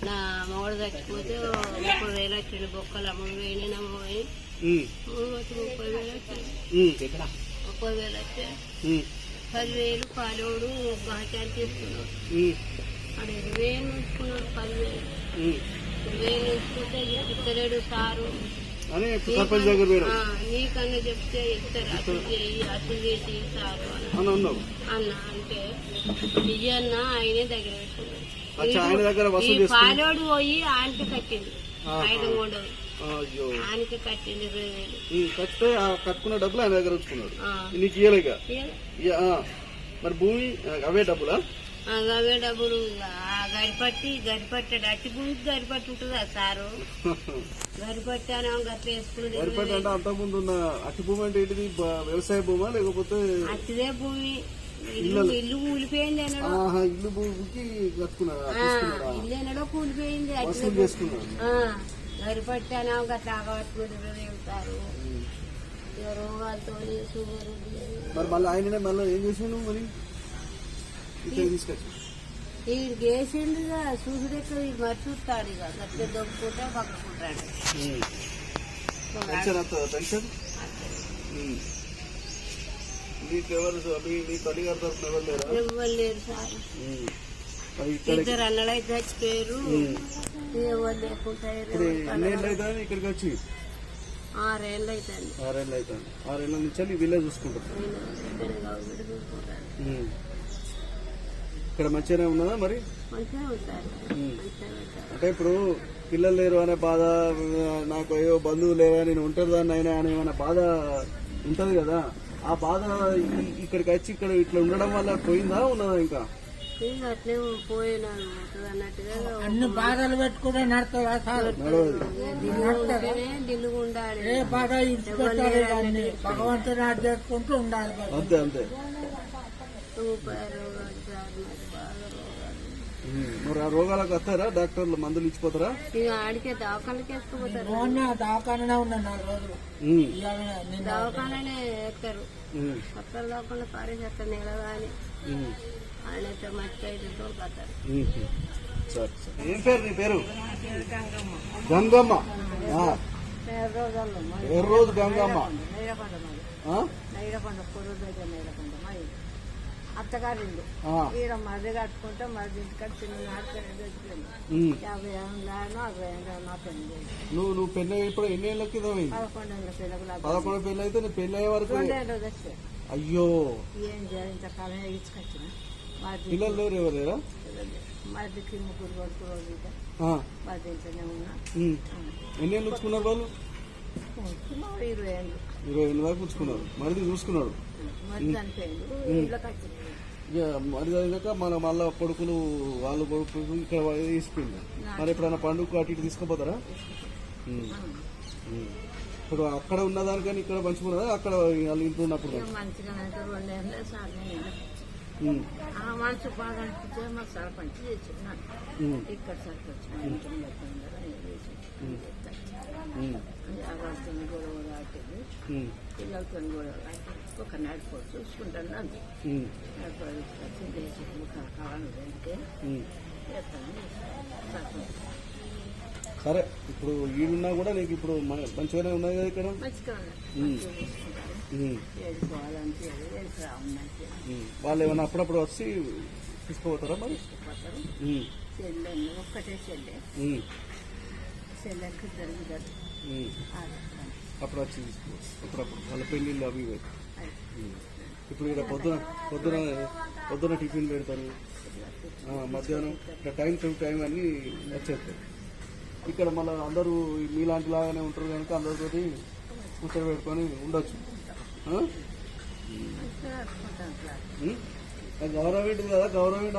నా మొగడు చచ్చిపోతే 30,000 వచ్చిండు. బొక్కలు అమ్మడు పోయినాయి, నమ్మ పోయి 30,000 వచ్చాయి. 30,000 వచ్చాయి. 10,000 పాలోడు గాచాలు తీసుకున్నాడు. అక్కడ 20,000 ఉంచుకున్నాడు. 10,000 ఉంచుకుంటే ఇస్తలేడు సారు అని సర్పంచ్ దగ్గర పోయినా నీకన్నా చెప్తే ఇస్తారు. అటు చేయి అటు చేసి సారు అని అన్నావు. అన్న అంటే విజయన్న ఆయనే దగ్గర అచ్చా, ఆయన దగ్గర పెట్టుకున్నాడు. వసూలు ఈ చేసుకున్నాడు. పాలోడు పోయి ఆయనకి కట్టింది. ఆయన ఉండదు, అయ్యో, ఆయనకి కట్టింది 20,000. కట్టే కట్టుకున్న డబ్బులు ఆయన దగ్గర ఉంచుకున్నాడు. ఆ. నీకు ఇయ్యలేక ఇయ్యాలి. మరి భూమి అవే డబ్బులా? అవే డబ్బులు గరిపట్టాడు. అట్టి భూమికి గరిపట్టి ఉంటుందా సారు? గరిపట్టాను గట్ల వేసుకున్నాడు. వరిపేట అంటే అంతకుముందు ఉన్న అట్టి భూమి అంటే ఏంటిది? వ్యవసాయ భూమా లేకపోతే అట్టిదే భూమి. ఇల్లు కూలిపోయింది అన్నాడు. ఇల్లు భూమికి కట్టుకున్నాడా? ఇల్లు అన్నాడో కూలిపోయింది. వసూలు చేసుకున్నాడు. గరిపట్టాను గట్ల ఆగబట్టుకుంటారు వెళ్తారు. రోగాలతో షుగర్. మరి మళ్ళీ ఆయన మళ్ళీ ఏం చేసాను మరి ఇక్కడ తీసుకొచ్చి వీడికి వేసిండుగా చూసుడెక్క మరి చూస్తాడు. ఇక గట్ల దొబ్బుకుంటా పక్కకుంటాడు. పెన్షన్ వస్తుందా? పెన్షన్ నీకెవరు? మీ తల్లిగారి తరఫున ఎవరు లేరా? ఎవరు లేరు సార్. ఇక్కడ 2 అన్నలు అయితే చచ్చిపోయారు. ఎవరు లేకుండా ఇప్పుడు ఎన్నేళ్ళు అవుతుంది ఇక్కడికి వచ్చి? 6 ఏళ్ళు అవుతుంది. 6 ఏళ్ళు అవుతుంది. 6 ఏళ్ళ నుంచి వీళ్ళే చూసుకుంటారు. ఇక్కడ మంచిగానే ఉన్నదా మరి? మంచిగా ఉంటారు. మంచిగా ఉంటారు. అంటే ఇప్పుడు పిల్లలు లేరు అనే బాధ, నాకు ఏవో బంధువులు లేవా, నేను ఒంటరిదాన్ని అయినా అనే ఏమైనా బాధ ఉంటది కదా. ఆ బాధ ఇక్కడికి వచ్చి ఇక్కడ ఇట్లా ఉండడం వల్ల పోయిందా ఉన్నదా? ఇంకా అట్లే పోయినాను అన్నట్టుగా అన్ని బాధలు పెట్టుకునే నడతాడు సార్. దిల్లుగా ఉండాలి. ఏ బాధ ఇచ్చిపెట్టాలి, దాన్ని భగవంతుని ఆట చేసుకుంటూ ఉండాలి. అంతే అంతే. రూపాయి రోగాలు సార్, మరి బాగా రోగాలు. మరి ఆ రోగాలకు వస్తారా డాక్టర్లు? మందులు ఇచ్చిపోతారా? ఇక ఆడికే దవాఖానకి వేసుకుపోతారు. దవాఖానే ఉన్నా 4 రోజులు. దవాఖాననే ఎత్తారు. అక్కడ దవాఖాన పారేసేస్తారు నిలవాలి. ఆయన మట్టి అయితే తోలుకొస్తారు. సరే సరే. ఏం పేరు నీ పేరు? గంగమ్మ. ఎర్రోజు గంగమ్మ. నైరకొండ పొరుగు దగ్గర నైరకొండ మరి అత్తగారిండు. ఈడ మధ్య కట్టుకుంటే మధ్య ఇంటికాడ చిన్న నాటుకొని 50 ఏళ్ళు 60 ఏళ్ళు నా పెళ్లి. నువ్వు పెళ్ళి ఇప్పుడు ఎన్ని ఏళ్ళ కింద? 11 ఏళ్ళ పిల్లలు. 11 పెళ్ళి అయితే నీ పెళ్ళి అయ్యే వరకు? 2 ఏళ్ళు వచ్చాయి. అయ్యో, ఏం చేయాలి? ఇంతకాలం ఇచ్చుకొచ్చిన పిల్లలు లేరు ఎవరు లేరా? మధ్యకి 3 కొడుకు రోజు మధ్య ఇంట్లోనే ఉన్నా. ఎన్ని ఏళ్ళు ఉంచుకున్నారు వాళ్ళు? 20 ఏళ్ళు. 20 ఏళ్ళ దాకా ఉంచుకున్నారు. మరిది చూసుకున్నాడు. మరి చనిపోయింది. ఇంట్లోకి వచ్చింది. మరి అదిగాక మన మళ్ళా కొడుకులు వాళ్ళు కొడుకు ఇక్కడ వేసిపోయింది. మరి ఎప్పుడైనా పండుగ అటు ఇటు తీసుకుపోతారా? ఇప్పుడు అక్కడ ఉన్నదానికని ఇక్కడ పంచుకున్నదా? అక్కడ వాళ్ళు ఇంట్లో ఉన్నప్పుడు మంచిగా 2 ఏళ్ళే సార్. ఆ మనసు బాగా అనిపిస్తే మా సర్పంచ్ తెచ్చుకున్నాను. ఇక్కడ సర్పంచ్ గొడవ రాలేదు. పిల్లలతో గొడవ ఒక నడిపోయి చూసుకుంటాను. అంతే కావాలని వెళ్తే సరే. ఇప్పుడు ఈడున్నా కూడా నీకు ఇప్పుడు మంచిగానే ఉన్నది కదా ఇక్కడ? మంచిగా ఏడుకోవాలంటే వాళ్ళు ఏమైనా అప్పుడప్పుడు వచ్చి తీసుకుపోతారా మరి? చెల్లె ఒక్కటే చెల్లెకి జరుగుతుంది. అప్పుడు వచ్చి తీసుకోవచ్చు అప్పుడప్పుడు వాళ్ళ పెళ్ళిళ్ళు అవి ఇవి. ఇప్పుడు ఇక్కడ పొద్దున టిఫిన్ పెడతారు, మధ్యాహ్నం ఇట్లా టైం టు టైం అన్ని వచ్చేస్తాయి. ఇక్కడ మళ్ళీ అందరూ మీలాంటి లాగానే ఉంటారు కనుక అందరితోటి కూర్చొని పెట్టుకొని ఉండొచ్చు. గవర్నమెంట్ కదా, గవర్నమెంట్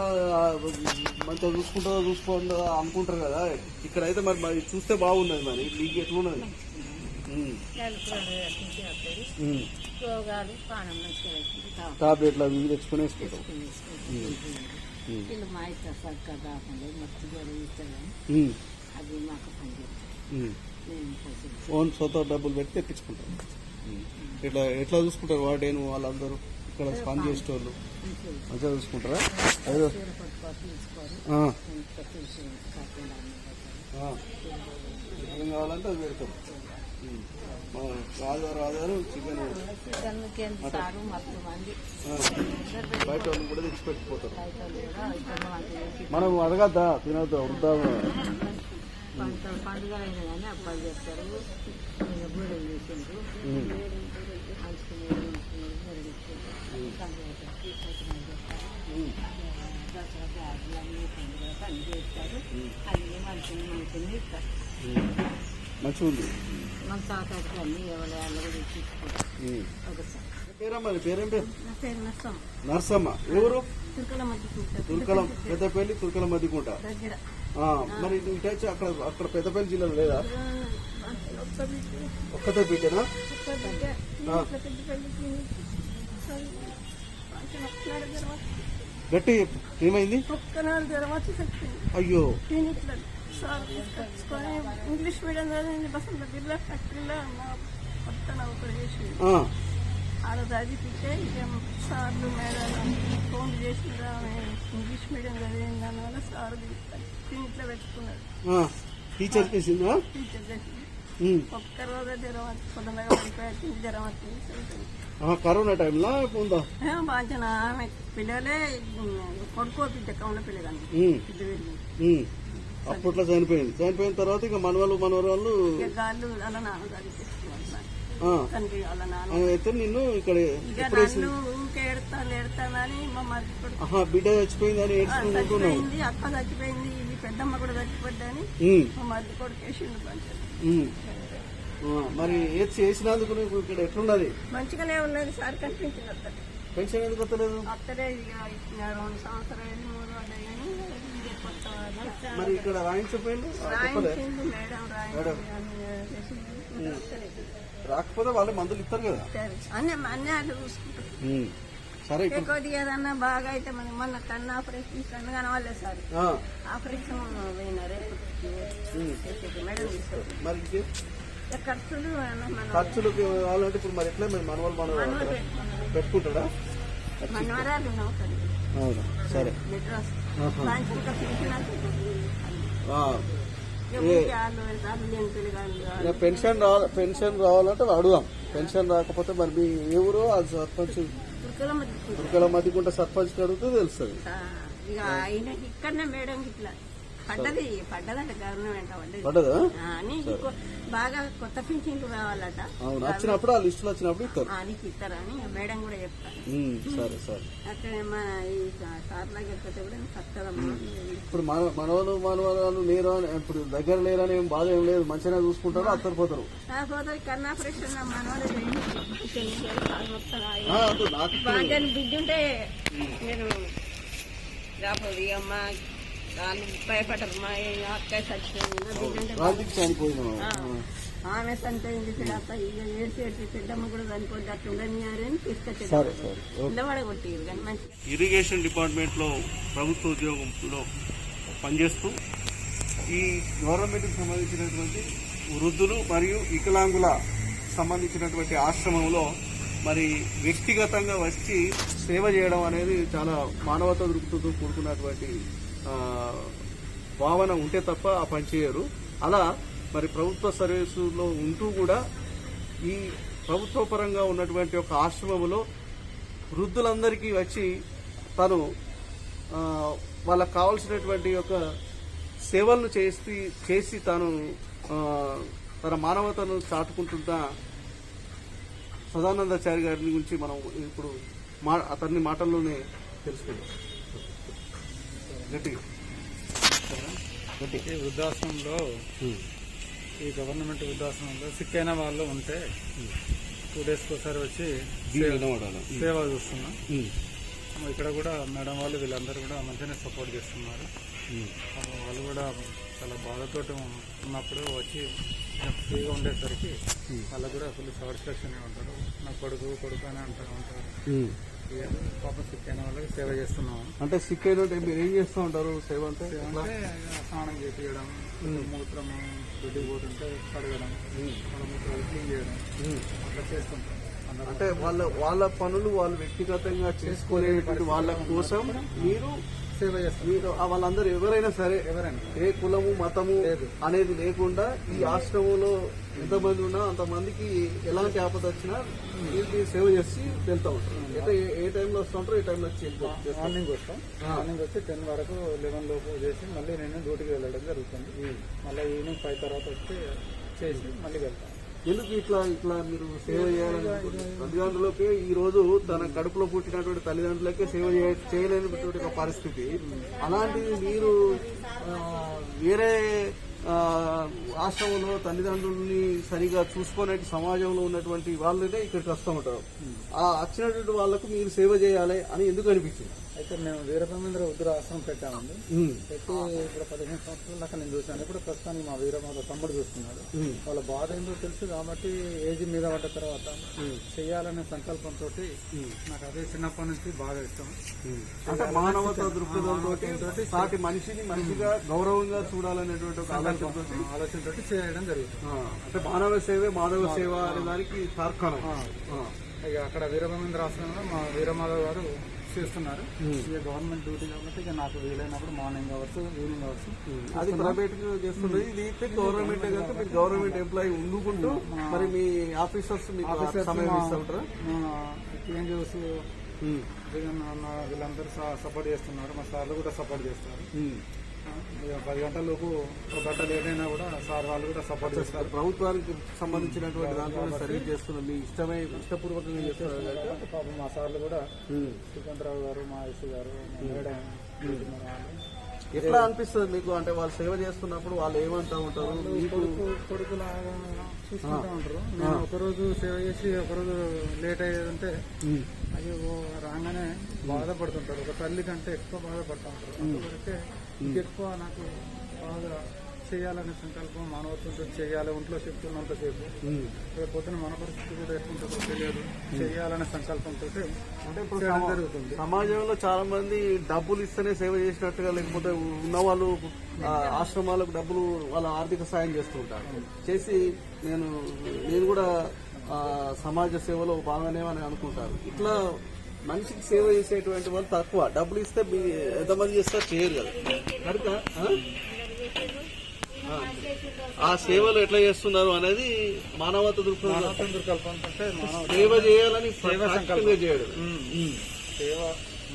మంచిగా చూసుకుంటుందో అనుకుంటారు కదా. ఇక్కడైతే మరి చూస్తే బాగున్నది. మరి మీకు ఎట్లున్నది? టాబ్లెట్లు అవి తెచ్చుకొని వేసుకుంటాం. మా ఇష్టం సర్కార్ కాకుండా మస్తు జరుగుతుంది. అది మాకు పనిచేస్తుంది. ఓన్ సొంత డబ్బులు పెట్టి తెప్పించుకుంటారు. ఇట్లా ఎట్లా చూసుకుంటారు వాడేను వాళ్ళందరూ ఇక్కడ పని చేసేటోళ్ళు మంచిగా చూసుకుంటారా? అదే ఏం కావాలంటే అది పెడతాం. ఆదివారం చికెన్ బయట వాళ్ళు కూడా తెచ్చి పెట్టిపోతారు. మనం అడగద్దా తినద్దా వృద్ధా పండుగలు అయినా కానీ అప్పాలు చేస్తారు, బూరెలు చేసిండ్రు, దసరా బ్యాగులు అన్ని పండుగ పని చేస్తారు. అన్ని మంచిగా ఇస్తారు. మంచిగా ఉంది. మన తాతకి అన్ని ఎవరి కూడా తీసుకుంటారు. ఒకసారి పేరమ్మా పేరేం పేరు? నా పేరు నర్సమ్మ. నర్సమ్మ. ఎవరు? తుర్కల మధ్య తుర్కలం పెద్దపల్లి తుర్కల మధ్యకుంట. దగ్గర. మరి ఇటు వచ్చి అక్కడ అక్కడ పెద్దపల్లి జిల్లాలో లేదా? ఒక్కతే బిడ్డనా? గట్టి ఏమైంది? అయ్యో ఇంగ్లీష్ మీడియం చదివింది బసంత బిర్లా ఫ్యాక్టరీలో మొత్తం చేసి ఆడ చదివితే సార్లు మేడాలు ఫోన్ చేసినా ఇంగ్లీష్ మీడియం చదివింది దానివల్ల సార్ క్లినిక్లో పెట్టుకున్నాడు. టీచర్ చేసిందా? టీచర్ చేసింది. ఒక్కరోజు జ్వరం వచ్చి పొద్దున్నగా పడిపోయి జ్వరం వచ్చింది. కరోనా టైంలో ఉందా? బాగా ఆమె పిల్లలే కొడుకో బిడ్డ కౌన పిల్లగాని బిడ్డ పెరిగింది. అప్పట్లో చనిపోయింది. చనిపోయిన తర్వాత ఇక మనవరాళ్ళు గాళ్ళు అలా నాన్న అయితే నిన్ను ఇక్కడ ఏడతానని మా మర్చి బిడ్డ చచ్చిపోయిందని ఏడ్చుకుంటున్నావు. అక్క చచ్చిపోయింది, ఇది పెద్దమ్మ కూడా చచ్చిపోద్దని మా మర్చి కొడుకు వేసిండు. మరి ఏది చేసినందుకు నీకు ఇక్కడ ఎట్లున్నది? మంచిగానే ఉన్నది సార్. కనిపించింది. పెన్షన్ ఎందుకు వస్తలేదు? అత్తడే 2 సంవత్సరాలు 3 కానీ మరి ఇక్కడ రాయించపోయింది రాకపోతే వాళ్ళే మందులు ఇస్తారు కదా. సరే కొద్దిగా ఏదన్నా బాగా అయితే మొన్న కన్ను ఆపరేషన్ కన్ను కనవాలేదు సార్. ఆపరేషన్ పోయినారే మేడం మరి ఖర్చులు కావాలంటే ఇప్పుడు మరి ఎట్లా మరి మనవాళ్ళు పెట్టుకుంటాడా? మనవరాలు అవునా? సరే పెన్షన్ రావాలంటే అడుగుదాం. పెన్షన్ రాకపోతే మరి మీ ఎవరు అది సర్పంచ్ తుర్కల మధ్యకుంట సర్పంచ్ అడిగితే తెలుస్తుంది. ఇక ఆయన ఇక్కడనే మేడం ఇట్లా పడ్డదంట గవర్నమెంట్ పడ్డదా అని బాగా కొత్త పింఛన్లు రావాలట. అవును, వచ్చినప్పుడు ఆ లిస్టులు వచ్చినప్పుడు ఇస్తారు. నీకు ఇస్తారని మేడం కూడా చెప్తారు. సరే సరే. అక్కడ మన ఈ సార్లా చెప్పితే కూడా వస్తుందమ్మా. ఇప్పుడు మనవాళ్ళు లేరు అని ఇప్పుడు దగ్గర లేరని ఏం బాధ ఏం లేదు, మంచిగా చూసుకుంటారు, అత్తరు పోతారు. పోతారు కన్నా ఆపరేషన్ మనవాళ్ళు బిడ్డ ఉంటే నేను రాపోదు అమ్మ వాళ్ళు భయపడరు. మా అక్క చనిపోయింది, ఆమె చనిపోయింది. ఏడ్చి పెద్దమ్మ కూడా చనిపోయింది. అట్లా ఉండని అని తీసుకొచ్చారు. పిల్లవాడగొట్టారు కానీ మంచి. ఇరిగేషన్ డిపార్ట్మెంట్ లో ప్రభుత్వ ఉద్యోగంలో పనిచేస్తూ ఈ గవర్నమెంట్ కి సంబంధించినటువంటి వృద్ధులు మరియు వికలాంగుల సంబంధించినటువంటి ఆశ్రమంలో మరి వ్యక్తిగతంగా వచ్చి సేవ చేయడం అనేది చాలా మానవతా దృక్పథంతో కూడుకున్నటువంటి భావన ఉంటే తప్ప ఆ పని చేయరు. అలా మరి ప్రభుత్వ సర్వీసులో ఉంటూ కూడా ఈ ప్రభుత్వ పరంగా ఉన్నటువంటి ఒక ఆశ్రమంలో వృద్ధులందరికీ వచ్చి తను వాళ్ళకు కావాల్సినటువంటి ఒక సేవలను చేసి తాను తన మానవతను చాటుకుంటున్న సదానందాచారి గారి గురించి మనం ఇప్పుడు అతన్ని మాటల్లోనే తెలుసుకుందాం. ఈ వృద్ధాశ్రమంలో ఈ గవర్నమెంట్ వృద్ధాశ్రమంలో సిక్ అయిన వాళ్ళు ఉంటే 2 డేస్కి ఒకసారి వచ్చి సేవ చూస్తున్నాం. ఇక్కడ కూడా మేడం వాళ్ళు వీళ్ళందరూ కూడా మంచిగానే సపోర్ట్ చేస్తున్నారు. వాళ్ళు కూడా చాలా బాధతో ఉన్నప్పుడు వచ్చి ఫ్రీగా ఉండేసరికి వాళ్ళకు కూడా ఫుల్ సాటిస్ఫాక్షన్ ఉంటారు. నా కొడుకు అని అంటూ ఉంటారు. పాపం సిక్ అయిన వాళ్ళకి సేవ చేస్తున్నాము. అంటే సిక్ అయినట్టు మీరు ఏం చేస్తూ ఉంటారు? సేవ అంటే అంటే స్నానం చేపించడం, మూత్రము దొడ్డికి పోతుంటే కడగడం, వాళ్ళ మూత్రాలు క్లీన్ చేయడం అట్లా చేస్తుంటాం. అంటే వాళ్ళ పనులు వాళ్ళు వ్యక్తిగతంగా చేసుకునేటువంటి వాళ్ళ కోసం మీరు సేవ చేస్తాం. మీరు వాళ్ళందరూ ఎవరైనా సరే, ఏ కులము మతము అనేది లేకుండా ఈ ఆశ్రమంలో ఎంతమంది ఉన్నా అంతమందికి ఎలాంటి ఆపద వచ్చినా మీరు సేవ చేసి వెళ్తూ ఉంటారు. అయితే ఏ టైంలో వస్తూ ఉంటారు? ఏ టైంలో వచ్చి మార్నింగ్ వస్తాం. మార్నింగ్ వచ్చి 10 వరకు 11 లోపు చేసి మళ్ళీ నేను డ్యూటీకి వెళ్ళడం జరుగుతుంది. మళ్ళీ ఈవినింగ్ 5 తర్వాత వచ్చి చేసి మళ్ళీ వెళ్తాం. ఎందుకు ఇట్లా మీరు సేవ చేయాలనుకుంటున్నారు? తల్లిదండ్రులకే ఈ రోజు తన కడుపులో పుట్టినటువంటి తల్లిదండ్రులకే సేవ చేయలేనటువంటి ఒక పరిస్థితి. అలాంటిది మీరు వేరే ఆశ్రమంలో తల్లిదండ్రుల్ని సరిగా చూసుకునే సమాజంలో ఉన్నటువంటి వాళ్ళనే ఇక్కడికి వస్తూ ఉంటారు. ఆ వచ్చినటువంటి వాళ్ళకు మీరు సేవ చేయాలి అని ఎందుకు అనిపించింది? అయితే మేము వీరబ్రహ్మేంద్ర వృద్ధుల ఆశ్రమం పెట్టామండి. పెట్టి ఇప్పుడు 15 సంవత్సరాల దాకా నేను చూసాను. ఇప్పుడు ప్రస్తుతానికి మా వీరమాధవ తమ్ముడు చూస్తున్నాడు. వాళ్ళ బాధ ఏందో తెలుసు కాబట్టి ఏజ్ మీద పడ్డ తర్వాత చెయ్యాలనే సంకల్పంతో నాకు అదే చిన్నప్పటి నుంచి బాగా ఇష్టం. అంటే మానవతా దృక్పథంతో సాటి మనిషిని మనిషిగా గౌరవంగా చూడాలనేటువంటి ఒక ఆలోచనతో చేయడం జరుగుతుంది. అంటే మానవ సేవే మాధవ సేవ అనే దానికి తార్కాణం. ఇక అక్కడ వీరబ్రహ్మేంద్ర ఆశ్రమంలో మా వీరమాధవ్ గారు చేస్తున్నారు. ఇక గవర్నమెంట్ డ్యూటీ కాబట్టి ఇక నాకు వీలైనప్పుడు మార్నింగ్ అవర్స్ ఈవినింగ్ అవర్స్ అది ప్రైవేట్ చేస్తుంది. ఇది గవర్నమెంట్ కనుక మీరు గవర్నమెంట్ ఎంప్లాయీ ఉండుకుంటూ మరి మీ ఆఫీసర్స్ సమయం ఇస్తూ ఉంటారా? కేఎన్జిఓస్ జగన్ అన్న వీళ్ళందరూ సపోర్ట్ చేస్తున్నారు. మా సార్లు కూడా సపోర్ట్ చేస్తారు. 10 గంటల లోపు ఒక గంట లేట్ అయినా కూడా సార్ వాళ్ళు కూడా సపోర్ట్ చేస్తారు. ప్రభుత్వానికి సంబంధించినటువంటి దాంట్లో సర్వీస్ చేస్తున్నారు. మీ ఇష్టపూర్వకంగా చేస్తున్నారు. పాపం మా సార్లు కూడా శ్రీకాంతరావు గారు, మా ఎస్సీ గారు, మేడం ఎట్లా అనిపిస్తుంది మీకు? అంటే వాళ్ళు సేవ చేస్తున్నప్పుడు వాళ్ళు ఏమంటా ఉంటారు? కొడుకులాగా చూసుకుంటా ఉంటారు. నేను ఒకరోజు సేవ చేసి ఒకరోజు లేట్ అయ్యేదంటే అయ్యో రాగానే బాధపడుతుంటారు. ఒక తల్లి కంటే ఎక్కువ బాధపడుతూ ఉంటారు. అందువరకే ఇంకెక్కువ నాకు బాగా చేయాలనే సంకల్పం, మానవత్వంతో చేయాలి. ఒంట్లో శక్తి ఉన్నంతసేపు రేపు పొద్దున మన పరిస్థితి కూడా ఎట్లుంటుందో తెలియదు. చేయాలనే సంకల్పంతో అంటే ఇప్పుడు జరుగుతుంది. సమాజంలో చాలా మంది డబ్బులు ఇస్తేనే సేవ చేసినట్టుగా, లేకపోతే ఉన్నవాళ్ళు ఆశ్రమాలకు డబ్బులు వాళ్ళ ఆర్థిక సాయం చేస్తూ ఉంటారు. చేసి నేను కూడా సమాజ సేవలో భాగమే అని అనుకుంటారు. ఇట్లా మనిషికి సేవ చేసేటువంటి వాళ్ళు తక్కువ. డబ్బులు ఇస్తే ఎంతమంది చేస్తారు? చేయరు కదా. కనుక ఆ సేవలు ఎట్లా చేస్తున్నారు అనేది మానవత దృక్పథంతో సేవ చేయాలని చేయడం. సేవ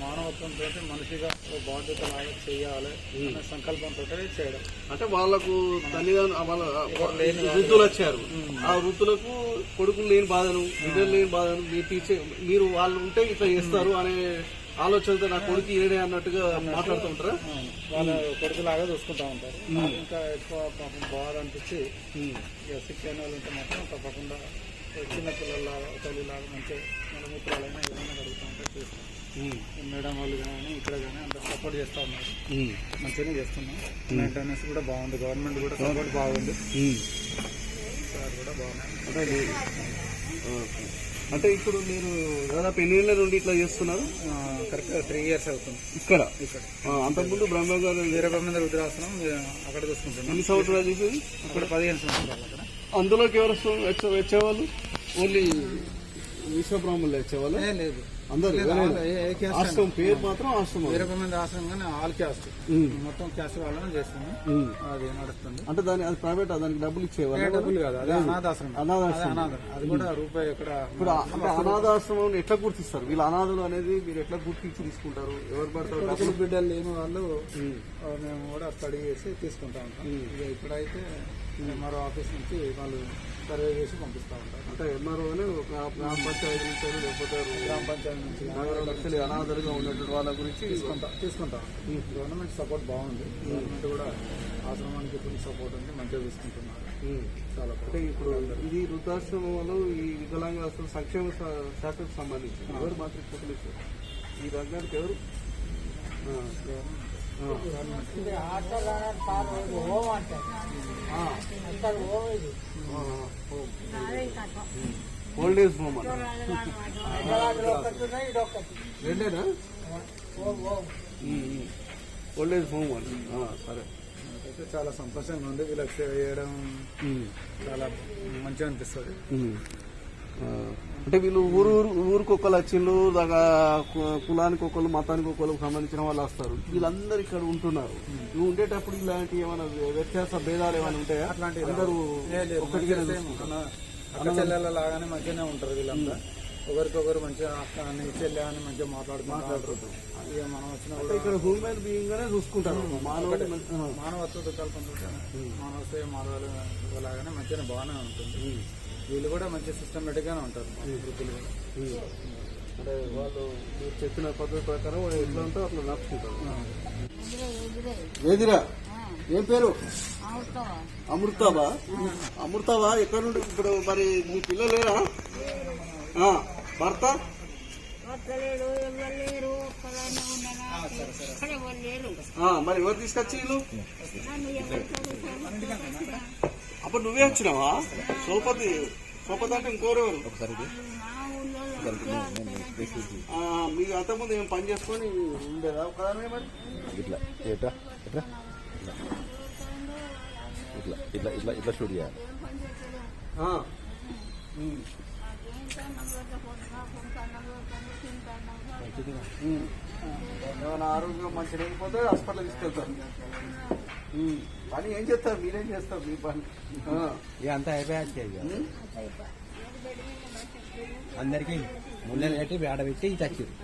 మానవత్వంతో మనిషిగా బాధ్యత లాగా చేయాలి అనే సంకల్పంతో చేయడం. అంటే వాళ్ళకు తల్లిదండ్రులు వృద్ధులు వచ్చారు. ఆ వృద్ధులకు కొడుకులు లేని బాధను, బిడ్డలు లేని బాధను మీరు వాళ్ళు ఉంటే ఇట్లా చేస్తారు అనే ఆలోచనతో నా కొడుకు ఏడే అన్నట్టుగా మాట్లాడుతూ ఉంటారా? వాళ్ళ కొడుకులాగా చూసుకుంటా ఉంటారు. ఇంకా ఎక్కువ పాపం బాధ అనిపించి సిక్ అయిన వాళ్ళు ఉంటే మాత్రం తప్పకుండా చిన్న పిల్లల్లాగా తల్లిలాగా మంచిగా మన మిత్రులైనా ఏమైనా కడుగుతూ ఉంటే చేస్తాం. మేడం వాళ్ళు కానీ ఇక్కడ కానీ అందరూ సపోర్ట్ చేస్తూ ఉన్నారు. మంచిగానే చేస్తున్నాం. మెయింటెనెన్స్ కూడా బాగుంది. గవర్నమెంట్ కూడా సపోర్ట్ బాగుంది. సార్ కూడా బాగున్నాయి. అంటే ఇప్పుడు మీరు దాదాపు ఎన్ని ఏళ్ళ నుండి ఇట్లా చేస్తున్నారు? కరెక్ట్ 3 years అవుతుంది. ఇక్కడ అంతకుముందు బ్రహ్మగారు వీరబ్రహ్మేంద్ర వృద్ధాశ్రమం అక్కడ చూసుకుంటున్నాం. ఎన్ని సంవత్సరాలు చేసేది? అక్కడ 15 సంవత్సరాలు. అక్కడ అందులోకి ఎవరు వచ్చేవాళ్ళు? ఓన్లీ విశ్వబ్రాహ్మణులు వచ్చేవాళ్ళు? లేదు, అందరూ ఆశ్రమం పేరు మాత్రం ఆశ్రమం. వీరబ్రహ్మేంద్ర ఆశ్రమం కానీ ఆల్ క్యాస్ట్ మొత్తం క్యాస్ట్ వాళ్ళని చేస్తున్నాం. అది నడుస్తుంది. అంటే అది ప్రైవేట్, దానికి డబ్బులు ఇచ్చేవాళ్ళు? డబ్బులు కాదు, అది అనాథాశ్రమం. అది కూడా రూపాయి ఎక్కడ. ఇప్పుడు అంటే అనాథాశ్రమం ఎట్లా గుర్తిస్తారు? వీళ్ళు అనాథులు అనేది మీరు ఎట్లా గుర్తించి తీసుకుంటారు? ఎవరు పడతారు? డబ్బులు బిడ్డలు లేని వాళ్ళు మేము కూడా స్టడీ చేసి తీసుకుంటా ఉంటాం. ఇప్పుడైతే ఎంఆర్ఓ ఆఫీస్ నుంచి వాళ్ళు సర్వే చేసి పంపిస్తూ ఉంటారు. అంటే ఎంఆర్ఓనే గ్రామ పంచాయతీ నుంచి లేకపోతే గ్రామ పంచాయతీ నుంచి లక్షలు అనాథలుగా ఉన్నటువంటి వాళ్ళ గురించి తీసుకుంటాం. గవర్నమెంట్ సపోర్ట్ బాగుంది. గవర్నమెంట్ కూడా ఆశ్రమానికి ఫుల్ సపోర్ట్ ఉంది. మంచిగా తీసుకుంటున్నారు. చాలా. అంటే ఇప్పుడు ఇది వృద్ధాశ్రమంలో ఈ వికలాంగ సంక్షేమ శాఖకు సంబంధించి ఎవరు మాత్రం ఈ రంగానికి ఎవరు ఆటోలో కారు ఓం అంటారు అసలు ఓం ఇది ఓల్డ్ ఏజ్ హోమ్ అన్న హైదరాబాద్లో ఒకటి ఉన్నాయి, ఇది ఒకటి రెండేనా ఓం ఓం. ఓల్డ్ ఏజ్ హోమ్ అన్న సరే. అయితే చాలా సంతోషంగా ఉంది, వీళ్ళకి సేవ చేయడం చాలా మంచిగా అనిపిస్తుంది. అంటే వీళ్ళు ఊరికి ఒకళ్ళు వచ్చిండ్రు, కులానికి ఒకళ్ళు మతానికి ఒకళ్ళు సంబంధించిన వాళ్ళు వస్తారు. వీళ్ళందరూ ఇక్కడ ఉంటున్నారు. నువ్వు ఉండేటప్పుడు ఇలాంటి ఏమైనా వ్యత్యాస భేదాలు ఏమైనా ఉంటాయా? అట్లాంటి అందరూ ఒకటిగా అక్క చెల్లెళ్ళ లాగానే మంచిగానే ఉంటారు వీళ్ళంతా. ఒకరికొకరు మంచిగా అక్క అని చెల్లె అని మంచిగా మాట్లాడుకుంటారు. ఇక మనం వచ్చిన అంటే ఇక్కడ హ్యూమన్ బీయింగ్ గానే చూసుకుంటారు. మానవత్వ కల్పన మానవ సేవ మానవాళ్ళు లాగానే మంచిగా బాగానే ఉంటుంది. వీళ్ళు కూడా మంచి సిస్టమేటిక్ గానే ఉంటారు వృద్ధులు కూడా. అంటే వాళ్ళు మీరు చెప్పిన పద్ధతి ప్రకారం ఎట్లా ఉంటే అట్లా నడుచుకుంటారు. ఏదిరా ఏం పేరు? అమృతాబా. అమృతాబా ఎక్కడ నుండి ఇప్పుడు మరి మీ పిల్లలు లేరా? భర్త మరి ఎవరు తీసుకొచ్చి వీళ్ళు? అప్పుడు నువ్వే వచ్చినావా? సోపతి అంటే ఇంకోరెవరు? మీకు అంతకుముందు ఏం పని చేసుకొని ఉండేదా ఒకదాని? మరి ఇట్లా ఇట్లా ఇట్లా ఇట్లా ఇట్లా ఇట్లా ఇట్లా షూట్ చేయాలి. ఏమైనా ఆరోగ్యం మంచి లేకపోతే హాస్పిటల్ తీసుకెళ్తారు. పని ఏం చేస్తారు? మీరేం చేస్తారు మీ పని? అంతా అయిపోయాక అందరికి ముళ్ళని పెట్టి ఆడబెట్టి చచ్చారు.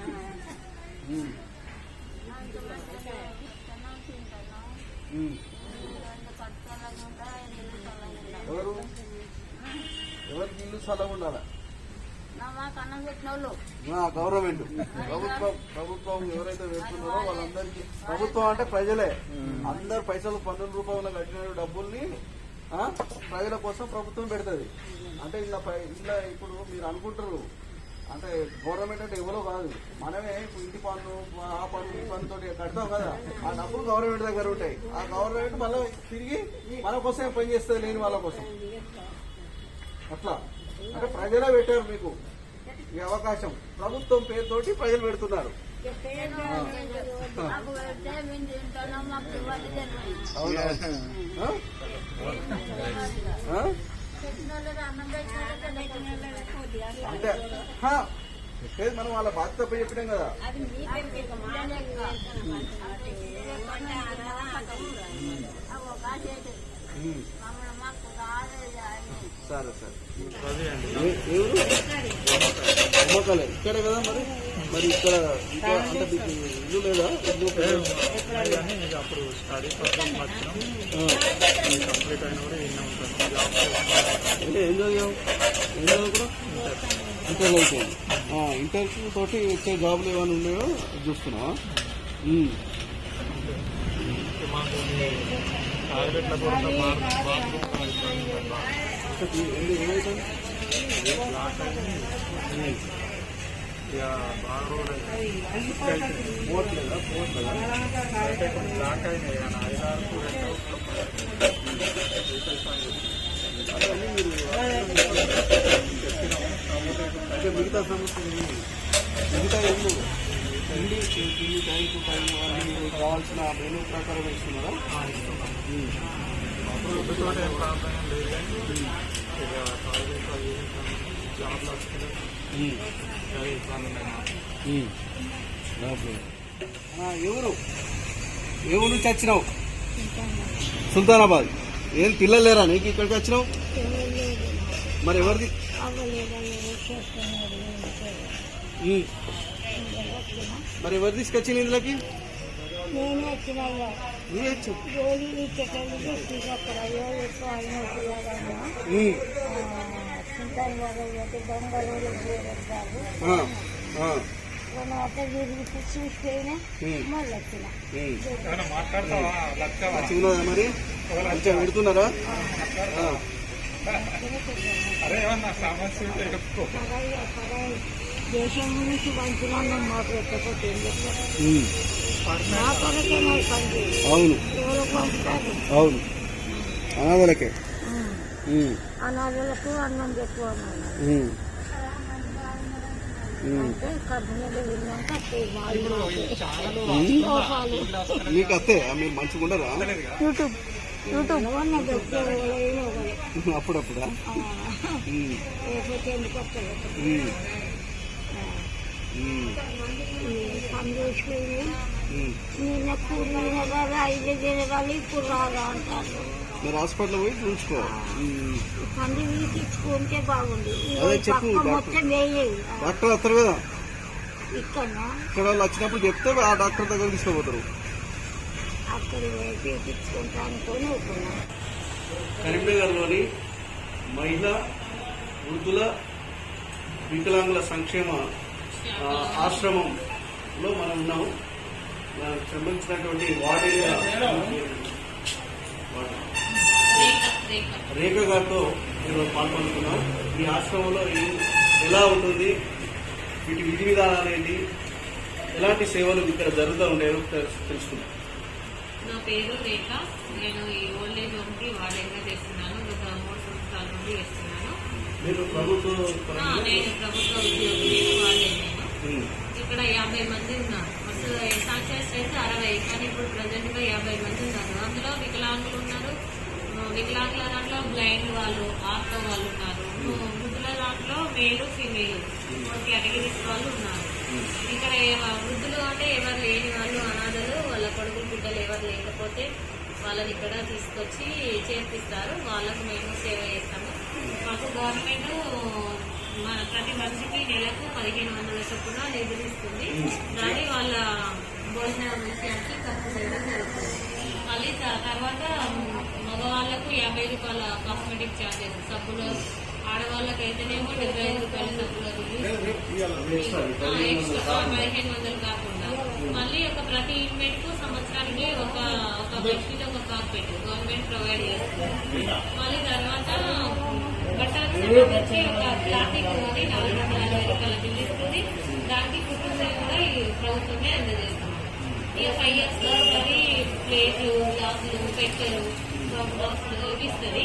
ఎవరికి ఇల్లు స్థలం ఉండాలా? గవర్నమెంట్ ప్రభుత్వం ఎవరైతే పెడుతున్నారో వాళ్ళందరికీ, ప్రభుత్వం అంటే ప్రజలే, అందరు పైసలు పన్నుల రూపంలో కట్టిన డబ్బుల్ని ప్రజల కోసం ప్రభుత్వం పెడుతుంది. అంటే ఇలా ఇప్పుడు మీరు అనుకుంటారు అంటే గవర్నమెంట్ అంటే ఎవరో కాదు, మనమే ఇంటి పన్ను ఆ పన్ను ఈ పన్ను తోటి కడతాం కదా, ఆ డబ్బులు గవర్నమెంట్ దగ్గర ఉంటాయి. ఆ గవర్నమెంట్ మళ్ళీ తిరిగి మన కోసమే పనిచేస్తుంది, లేని వాళ్ళ కోసం. అట్లా అంటే ప్రజలే పెట్టారు మీకు ఈ అవకాశం, ప్రభుత్వం పేరుతోటి ప్రజలు పెడుతున్నారు. అంటే చెప్పేది మనం వాళ్ళ బాధ్యత పోయి చెప్పినాం కదా. సరే సరే. ఎవరు అమ్మకాలే ఇక్కడే కదా. మరి ఇక్కడ ఇంకా అంటే మీకు ఇల్లు లేదా? అప్పుడు స్టడీ పర్పస్ వచ్చినాం, కంప్లీట్ అయిన కూడా అంటే ఏం చదివావు? ఏం చదువుకున్నావు? ఇంటర్ అయిపోయింది. ఇంటర్ తోటి వచ్చే జాబ్లు ఏమైనా ఉన్నాయో చూస్తున్నావా? ఏమైతుంది? పోవట్లేదా? బ్లాక్ అయినాయి 5-6 మిగతా సమస్యలు మిగతా ఏమో తిండి టైంకు టైం అన్ని మీకు కావాల్సిన మెనూ ప్రకారం వేస్తున్నారా? ఎవరు ఏ ఊరు నుంచి వచ్చినావు? సుల్తానాబాద్. ఏం పిల్లలు లేరా నీకు ఇక్కడికి వచ్చినావు? మరి ఎవరిది? మరి ఎవరు తీసుకొచ్చింది ఇందులోకి? మంచిగా మరి మంచిగా పెడుతున్నారా? అరే ఏమన్నా సమస్య దేశం గురించి మంచిగా మాకు పెట్టకపోతే ఏం చెప్తారు? ఉమ్. మా కొరకే మరి పనిచేయాలి. అవును ఎవరో పంపుతారు. అవును అనాథలకే. అనాథలకు అన్నం ఎక్కువ అన్నారు ఉమ్. ఉమ్. అంటే కడుపులో తిన్నాక మీకు అత్తే మీరు మంచిగా ఉండరా యూట్యూబ్ అప్పుడప్పుడా? ఉమ్. లేకపోతే ఎందుకు వస్తారు? ఉమ్. ఉమ్. పని చేసుకుని ఉమ్. నిన్న కూర్చున్న కదా 5 జరగాలి ఇప్పుడు రాగా అంటారు. మీరు హాస్పిటల్ పోయి చూసుకో. ఉమ్. పంది తీర్చుకుంటే బాగుంది. అదే చెప్పు పక్క మొత్తం వేయలేదు డాక్టర్ వస్తారు కదా ఇక్కడ ఇక్కడ వాళ్ళు వచ్చినప్పుడు చెప్తే ఆ డాక్టర్ దగ్గర తీసుకుపోతారు. అక్కడ తీర్చుకుంటా అనుకొని ఒప్పుకున్నా. కరీంనగర్లోని మహిళా వృద్ధుల వికలాంగుల సంక్షేమ ఆశ్రమంలో మనం ఉన్నాము. దానికి సంబంధించినటువంటి వార్డెన్గా రేఖ గారితో ఈరోజు పాల్పంచుకున్నాం. ఈ ఆశ్రమంలో ఎలా ఉంటుంది, వీటి విధి విధానాలు ఏంటి, ఎలాంటి సేవలు ఇక్కడ జరుగుతూ ఉండేవో తెలుసుకుందాం. నా పేరు రేఖ. నేను ఈ ఓల్డ్ ఏజ్ హోమ్ కి వార్డెన్గా చేస్తున్నాను. గత 3 సంవత్సరాల నుండి చేస్తున్నాను. మీరు ప్రభుత్వ నేను ప్రభుత్వ ఉద్యోగిని, వార్డెన్ నేను. ఇక్కడ 50 మంది ఉన్నారు. అసలు సంఖ్య స్ట్రెంత్ 60, కానీ ఇప్పుడు ప్రజెంట్ గా 50 మంది ఉన్నారు. అందులో వికలాంగులు ఉన్నారు. వికలాంగుల దాంట్లో బ్లైండ్ వాళ్ళు, ఆర్తో వాళ్ళు ఉన్నారు. వృద్ధుల దాంట్లో మేలు, ఫీమేల్ కేటగిరీస్ వాళ్ళు ఉన్నారు. ఇక్కడ వృద్ధులు అంటే ఎవరు లేని వాళ్ళు, అనాథలు, వాళ్ళ కొడుకులు బిడ్డలు ఎవరు లేకపోతే వాళ్ళని ఇక్కడ తీసుకొచ్చి చేర్పిస్తారు. వాళ్ళకు మేము సేవ చేస్తాము. మాకు గవర్నమెంట్ ప్రతి మనిషికి నెలకు 1500 చొప్పున నిధులు ఇస్తుంది. దాన్ని వాళ్ళ భోజన విషయానికి ఖర్చు చేయడం జరుగుతుంది. మళ్ళీ తర్వాత మగవాళ్లకు 50 రూపాయల కాస్మెటిక్ ఛార్జెస్, సబ్బులు, ఆడవాళ్ళకైతేనేమో 75 రూపాయల సబ్బులు, ఎక్స్ట్రా 1500 కాకుండా మళ్ళీ ప్రతి ఇన్మేట్ కు సంవత్సరానికి ఒక బెడ్షీట్, ఒక కార్పెట్ గవర్నమెంట్ ప్రొవైడ్ చేస్తుంది. మళ్ళీ తర్వాత బట్టలకు సంబంధించి ఒక ప్లాస్టిక్ 450 రూపాయల బిల్లు ఇస్తుంది. దానికి కుటుంబం కూడా ఈ ప్రభుత్వమే అందజేస్తుంది. ఇక 5 years లో ప్రతి ప్లేట్లు, గ్లాసులు, పెట్టెలు, బాక్సులు ఇస్తుంది.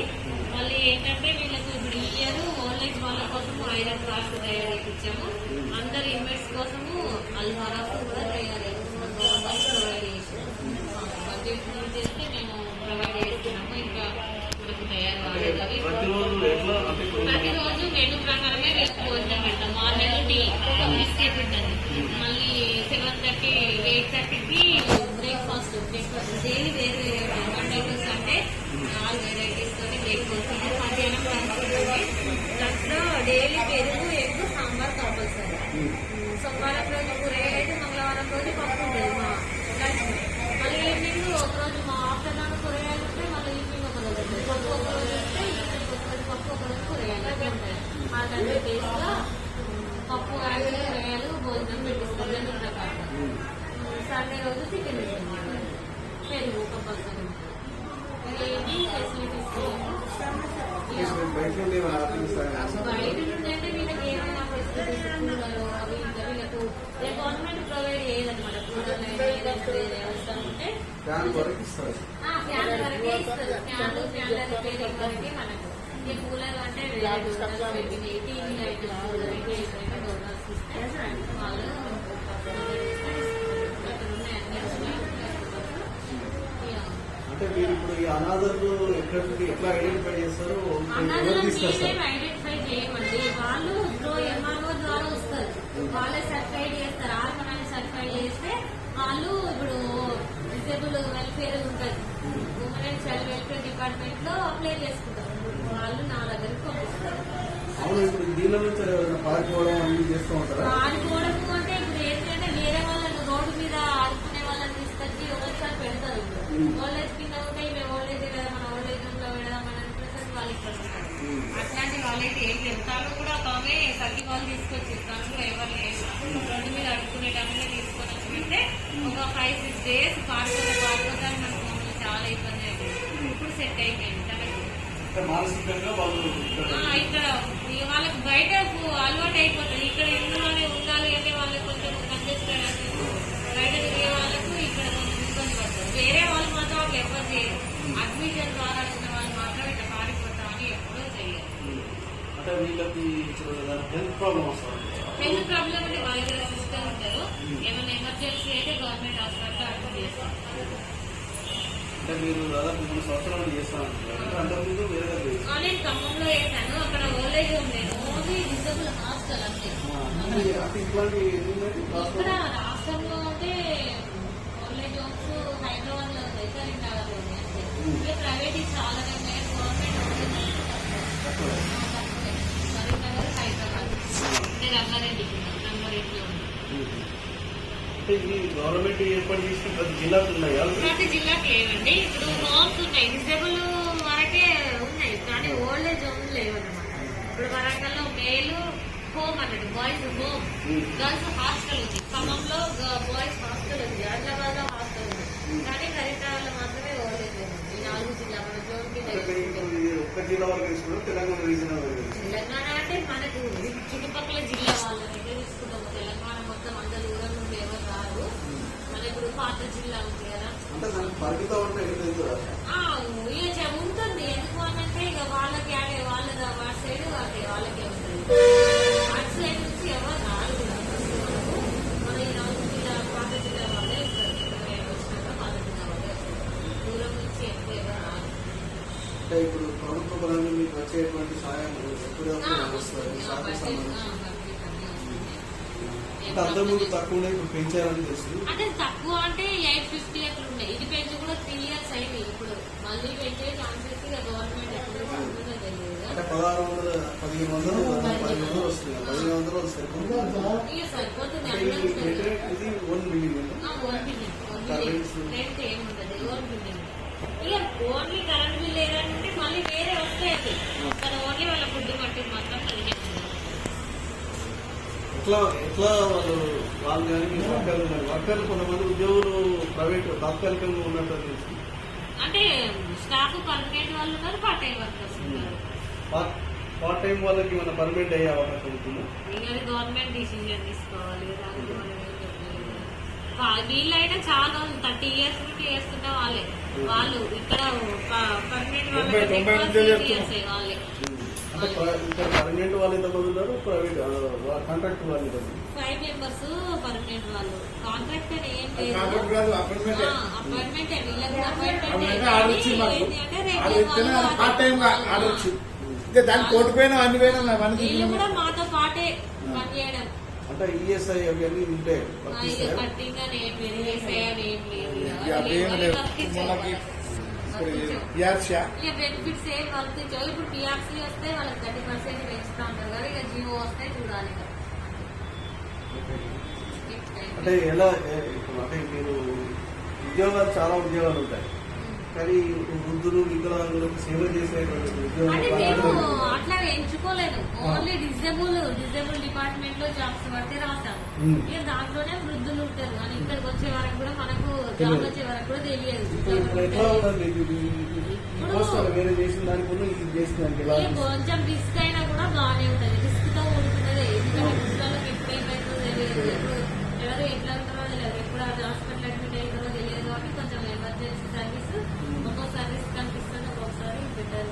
మళ్ళీ ఏంటంటే వీళ్ళకు ఇప్పుడు ఇయర్ ఓల్డ్ ఏజ్ వాళ్ళ కోసము ఐరన్ కార్డ్స్ తయారు చేయించాము. అందరు ఇన్మేట్స్ కోసము అల్వారాస్ కూడా తయారు ప్రొవైడ్ చేసాము. బడ్జెట్ చేస్తే మేము ప్రొవైడ్ చేస్తున్నాము. ఇంకా మనకు తయారు కాలేదు. ప్రతిరోజు మెనూ ప్రకారమే వీళ్ళకి భోజనం పెడతాం. మార్నింగ్ టీ, బిస్కెట్ ఉంటుంది. మళ్ళీ 7:30, 8:30కి బ్రేక్ఫాస్ట్ డైలీ వేరే వేరే ఐటమ్స్ అంటే 4 వెరైటీస్ తోని బ్రేక్ఫాస్ట్. మధ్యాహ్నం లంచ్ ఉంటుంది. లంచ్ లో డైలీ పెరుగు, ఎగ్, సాంబార్ కంపల్సరీ. సోమవారం రోజు కూరగాయలు అయితే మంగళవారం రోజు పప్పు ఉంటుంది మా లంచ్. మళ్ళీ ఈవినింగ్ ఒక రోజు మా ఆఫ్టర్నూన్ కూరగాయలు ఉంటే మళ్ళీ ఈవినింగ్ ఒక రోజు ఉంటుంది. పప్పు ఒక రోజు ఉంటే ఈవినింగ్ ఒక రోజు పప్పు, ఒక రోజు కూరగాయలు అట్లా ఉంటాయి. ఆ 30 days లో పప్పు, కూరగాయలు భోజనం పెట్టిస్తారు దాని ప్రకారం. సండే రోజు చికెన్ ఉంటుంది, పెరుగు కంపల్సరీ ఉంటుంది. ఏంటి ఫెసిలిటీస్ బయట నుండి అంటే వీళ్ళకి ఏమైనా ఫెసిలిటీస్ కూలరు అవి ఇంకా వీళ్ళకు గవర్నమెంట్ ప్రొవైడ్ చేయదన్నమాట. కూలర్లు ఏదైనా అవసరం ఉంటే ఫ్యాన్ వరకే ఇస్తారు. ఫ్యాన్లు రిపేరింగ్ వరకే మనకు. ఈ కూలర్ అంటే టీవీ లైట్ డోనర్స్ ఇస్తే వాళ్ళు అంటే మీరు ఇప్పుడు ఈ అనాథలు ఎట్లా ఐడెంటిఫై చేస్తారు? ఐడెంటిఫై చేయమండి. వాళ్ళు ఇప్పుడు ఎంఆర్ఓ ద్వారా వస్తారు. వాళ్ళే సర్టిఫైడ్ చేస్తారు. ఆర్గనైజ్ సర్టిఫైడ్ చేస్తే వాళ్ళు ఇప్పుడు డిసేబుల్ వెల్ఫేర్ ఉంటుంది, women and child welfare department లో అప్లై చేసుకుంటారు. వాళ్ళు నా దగ్గరికి పంపిస్తారు. అవును, ఇప్పుడు దీనిలో నుంచి పారిపోవడం అన్ని చేస్తూ ఉంటారు. పారిపోవడం అంటే ఇప్పుడు ఏంటంటే వేరే వాళ్ళని రోడ్డు మీద ఆడుకునే వాళ్ళని తీసుకొచ్చి ఒకసారి పెడతారు. ఓల్డేజ్ కింద ఉంటే ఇవి ఓల్డేజ్ కదా, మన ఓల్డేజ్ లో పెడదామని అనిపిస్తుంది. వాళ్ళు ఇక్కడ ఉంటారు. అట్లాంటి వాళ్ళైతే ఏం లేదు. తను కూడా ఒక ఆమె సర్కి వాళ్ళు తీసుకొచ్చి తను ఎవరు లేదు రోడ్డు మీద అడుక్కునేటప్పుడు తీసుకొని వచ్చి పెడితే ఒక 5-6 days పారిపోతారు. మనకు మమ్మల్ని చాలా ఇబ్బంది అయిపోయింది. ఇప్పుడు సెట్ అయిపోయింది తనకు. మానసికంగా వాళ్ళు ఇక్కడ వాళ్ళకి బయట అలవాటు అయిపోతుంది. ఇక్కడ ఇందులోనే అంటే వీళ్ళకి ఇప్పుడు హెల్త్ ప్రాబ్లమ్ వస్తుంది. హెల్త్ ప్రాబ్లమ్ అంటే వాళ్ళ దగ్గర సిస్టమ్ ఉంటారు. ఏమైనా ఎమర్జెన్సీ అయితే గవర్నమెంట్ హాస్పిటల్ అడ్మిట్ చేస్తారు. అంటే మీరు దాదాపు 3 సంవత్సరాలు చేస్తాను అంతకుముందు వేరే నేను ఖమ్మంలో చేశాను. అక్కడ ఓల్డేజ్ ఉండేది, ఓన్లీ డిజబుల్ హాస్టల్ అంతే. ఇట్లాంటి ఇక్కడ రాష్ట్రంలో అంటే ఓల్డేజ్ హోమ్స్ హైదరాబాద్ లో ఉన్నాయి, కరీంనగర్ లో ఉన్నాయి అంతే. ఇంకా ప్రైవేట్ చాలా ఉన్నాయి, గవర్నమెంట్ కరీంనగర్, హైదరాబాద్. నేను రంగారెడ్డిలో ఉంది. అంటే ఇది గవర్నమెంట్ ఏర్పాటు చేసిన ప్రతి జిల్లాకు ఉన్నాయి. ప్రతి జిల్లాకి లేవండి. ఇప్పుడు హోమ్స్ ఉన్నాయి, డిజేబుల్ వరకే ఉన్నాయి, కానీ ఓల్డేజ్ హోమ్ లేవన్నమాట. ఇప్పుడు వరంగల్లో మేలు హోమ్ అన్నట్టు, బాయ్స్ హోమ్, గర్ల్స్ హాస్టల్ ఉంది. ఖమ్మంలో బాయ్స్ హాస్టల్ ఉంది, హైదరాబాద్ లో హాస్టల్ ఉంది, కానీ కరీంనగర్ లో మాత్రమే ఓల్డేజ్ హోమ్ ఉంది. ఈ 4 జిల్లా మన జోన్కి ఒక్క జిల్లా వరకు తీసుకున్నాం, తెలంగాణ రీజనల్ తెలంగాణ అంటే మనకు చుట్టుపక్కల జిల్లా వాళ్ళ దగ్గర తీసుకున్నాము. తెలంగాణ మొత్తం అంత దూరం నుండి ఎవరు రాదు. మన ఇప్పుడు పాత జిల్లా ఉంది కదా, అంటే దానికి పరిమితం ఉంటే ఇక ఉంటుంది. ఎందుకు అనంటే ఇక వాళ్ళకి వాళ్ళ సైడ్ వాళ్ళకే ఉంటుంది. అటు సైడ్ నుంచి ఎవరు రాదు కూడా. మన ఈ 4 జిల్లా పాత జిల్లా వాళ్ళే వస్తారు. వచ్చినాక పాత జిల్లా వాళ్ళే వస్తారు. దూరం నుంచి ఎక్కువ ఎవరు రాదు. అంటే ఇప్పుడు ప్రభుత్వ పరంగా మీకు వచ్చేటువంటి సాయం ఎప్పుడు వస్తుంది? అంటే అంతకుముందు తక్కువ ఉన్నాయి, ఇప్పుడు పెంచారని తెలుసు. అంటే తక్కువ అంటే 850 అట్లా ఉన్నాయి. ఇది పెంచి కూడా 3 years అయింది. ఇప్పుడు మళ్ళీ పెంచే ఛాన్సెస్ గవర్నమెంట్ ఎప్పుడు ఉంటుందో తెలియదు. అంటే 1600, 1500 వస్తుంది. 1500 వస్తాయి. ఇక సరిపోతుంది. ఇది 1 బిల్డింగ్ రెంట్ ఏముంటది, 1 బిల్డింగ్. ఇక ఓన్లీ కరెంట్ బిల్ ఏదంటే మళ్ళీ వేరే వస్తాయి. కానీ ఓన్లీ వాళ్ళ ఫుడ్ మట్టి మాత్రం కలిగే. ఎట్లా వాళ్ళు కానీ వర్కర్లు కొంతమంది ఉద్యోగులు ప్రైవేట్ తాత్కాలికంగా ఉన్నట్టు తెలుసు. అంటే స్టాఫ్ పర్మనెంట్ వాళ్ళు ఉన్నారు, పార్ట్ టైం వర్కర్స్ ఉన్నారు. పార్ట్ టైం వాళ్ళకి మన పర్మనెంట్ అయ్యే అవకాశం ఉంటుంది. ఇక గవర్నమెంట్ డిసిజన్ తీసుకోవాలి. దానికి మనం ఏం చెప్పలేదు. వీళ్ళైనా చాలా 30 years నుండి చేస్తున్న వాళ్ళే. వాళ్ళు ఇక్కడ పర్మనెంట్ వాళ్ళే. అంటే ఇక్కడ పర్మనెంట్ వాళ్ళు ఎంతమంది ఉన్నారు, ప్రైవేట్ కాంట్రాక్ట్ వాళ్ళు 5 members పర్మనెంట్ వాళ్ళు. కాంట్రాక్ట్ అని ఏం లేదు, అపాయింట్మెంట్. వీళ్ళకి ఇంకా దాని కోటి పైన అన్ని పైన వీళ్ళు కూడా మాతో పాటే పనిచేయడం. అంటే ఈఎస్ఐ అవి అన్ని ఉంటాయి. కట్టింగ్ అని ఏం లేదు, ఈఎస్ఐ అని ఏం లేదు. ఇక బెనిఫిట్స్ ఏం వర్తించావు. ఇప్పుడు పిఆర్సీ వస్తే వాళ్ళకి 30% పెంచుతా ఉంటారు కదా, ఇక జియో వస్తే చూడాలి. అంటే ఎలా అంటే మీరు ఉద్యోగాలు చాలా ఉద్యోగాలు ఉంటాయి, కానీ వృద్ధులు వికలాంగులకు సేవ చేసేటువంటి అంటే మేము ఉద్యోగాలు అట్లా ఎంచుకోలేదు. ఓన్లీ డిజేబుల్ డిపార్ట్మెంట్ లో జాబ్స్ పడితే రాసాము. ఇక దాంట్లోనే వృద్ధులు ఉంటారు. కానీ ఇక్కడికి వచ్చే వరకు కూడా మనకు జాబ్ వచ్చే వరకు కూడా తెలియదు. ఎట్లా ఉండాలి వేరే చేసిన దానికి ఇది చేసిన దానికి ఎలా కొంచెం రిస్క్ అయినా కూడా బాగానే ఉంటుంది. రిస్క్ తో కూడుకున్నదే. ఎందుకంటే పుస్తకాలకు ఎప్పుడు ఏమైతుందో తెలియదు, ఎవరు ఎట్లా ఉంటారో తెలియదు, ఎప్పుడు అది హాస్పిటల్ అడ్మిట్ అవుతారో తెలియదు. కాబట్టి కొంచెం ఎమర్జెన్సీ సర్వీస్ ఒక్కో సర్వీస్ కనిపిస్తుంది, ఒక్కొక్కసారి బెటర్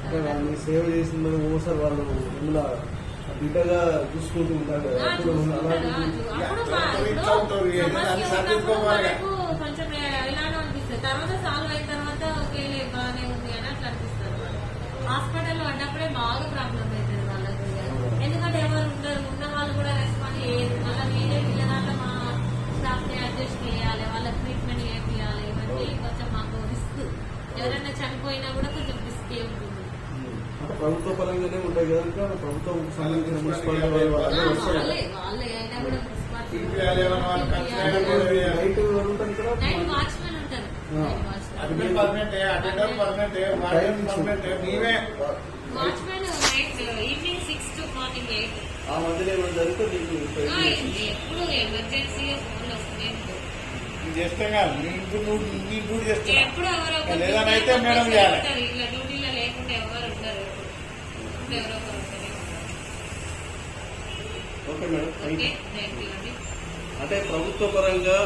అంటే వాళ్ళని సేవ చేసిన ఓసారి వాళ్ళు ఇందులో బిడ్డగా చూసుకుంటూ ఉంటాడు. కొంచెం ఎలానో అనిపిస్తుంది. తర్వాత సాల్వ్ అయిన తర్వాత ఒకేలే బాగానే ఉంది అని అట్లా అనిపిస్తారు. హాస్పిటల్లో పడ్డప్పుడే బాగా ప్రాబ్లం అవుతుంది వాళ్ళకి. ఎందుకంటే ఎవరు ఉండరు, ఉన్న వాళ్ళు కూడా రెస్పాండ్ చేయరు. మళ్ళీ వీళ్ళ దాంట్లో మా స్టాఫ్ ని అడ్జస్ట్ చేయాలి, వాళ్ళకి ట్రీట్మెంట్ చేయాలి. ఇవన్నీ కొంచెం మాకు రిస్క్. ఎవరైనా చనిపోయినా కూడా కొంచెం రిస్క్ ఉంటుంది. ప్రభుత్వ పరంగానే ఉంటాయి కదా, ప్రభుత్వం సంబంధించిన మున్సిపాలిటీ వాళ్ళే అయినా కూడా మున్సిపాలిటీ నైట్ వాచ్మెన్ ఉంటారు. Watchman night evening 6 to morning 8. ఆ మధ్యలో ఏమైనా జరిగితే ఎప్పుడు ఎమర్జెన్సీగా ఫోన్లు వస్తున్నాయి. ఎప్పుడు ఎవరో ఇలా డ్యూటీలో లేకుండా ఎవరు ఉంటారు. ఎవరో ఒకరు ఉంటారు. Okay madam. Okay, thank you అండి. అంటే ప్రభుత్వ పరంగా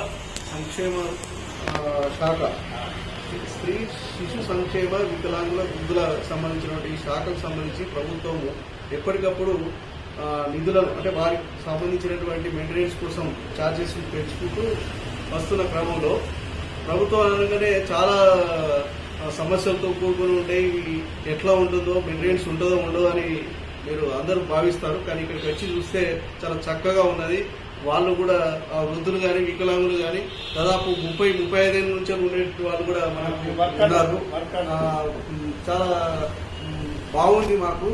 సంక్షేమ శాఖ, స్త్రీ శిశు సంక్షేమ వికలాంగుల వృద్ధుల సంబంధించినటువంటి ఈ శాఖకు సంబంధించి ప్రభుత్వము ఎప్పటికప్పుడు నిధులను అంటే వారికి సంబంధించినటువంటి మెయింటెనెన్స్ కోసం ఛార్జెస్ పెంచుకుంటూ వస్తున్న క్రమంలో ప్రభుత్వం అనగానే చాలా సమస్యలతో కూడుకొని ఉంటాయి. ఎట్లా ఉంటుందో, మెయింటెనెన్స్ ఉంటుందో ఉండదో అని మీరు అందరూ భావిస్తారు. కానీ ఇక్కడికి వచ్చి చూస్తే చాలా చక్కగా ఉన్నది. వాళ్ళు కూడా వృద్ధులు కానీ వికలాంగులు కానీ దాదాపు 30-35 ఏళ్ళ నుంచి ఉండే వాళ్ళు కూడా మనకు ఉన్నారు. చాలా బాగుంది. మాకు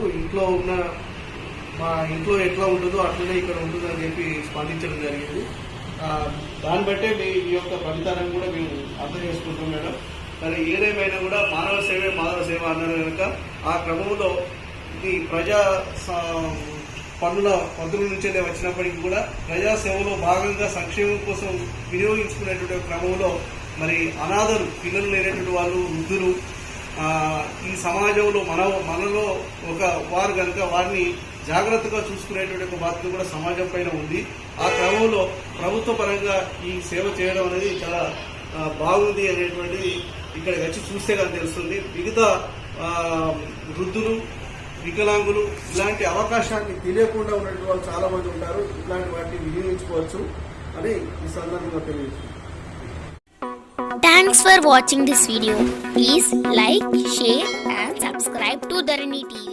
మా ఇంట్లో ఎట్లా ఉంటుందో అట్లనే ఇక్కడ ఉంటుందని చెప్పి స్పందించడం జరిగింది. దాన్ని బట్టే మీ యొక్క ఫలితాలను కూడా మేము అర్థం చేసుకుంటాం మేడం. కానీ ఏదేమైనా కూడా మానవ సేవే మాధవ సేవ అన్నారు కనుక ఆ క్రమంలో ఇది ప్రజా పన్నుల నుంచే వచ్చినప్పటికీ కూడా ప్రజాసేవలో భాగంగా సంక్షేమం కోసం వినియోగించుకునేటువంటి క్రమంలో మరి అనాథలు, పిల్లలు లేనటువంటి వాళ్ళు, వృద్ధులు ఈ సమాజంలో మనలో ఒక వారు కనుక వారిని జాగ్రత్తగా చూసుకునేటువంటి ఒక బాధ్యత కూడా సమాజం పైన ఉంది. ఆ క్రమంలో ప్రభుత్వ పరంగా ఈ సేవ చేయడం అనేది చాలా బాగుంది అనేటువంటిది ఇక్కడ వచ్చి చూస్తే కానీ తెలుస్తుంది. మిగతా వృద్ధులు, వికలాంగులు ఇలాంటి అవకాశాన్ని తెలియకుండా ఉన్నటువంటి వాళ్ళు చాలా మంది ఉంటారు. ఇలాంటి వాటిని వినియోగించుకోవచ్చు అని ఈ సందర్భంగా తెలియజేస్తుంది. Thanks for watching this video. Please like, share and subscribe to Dharani TV.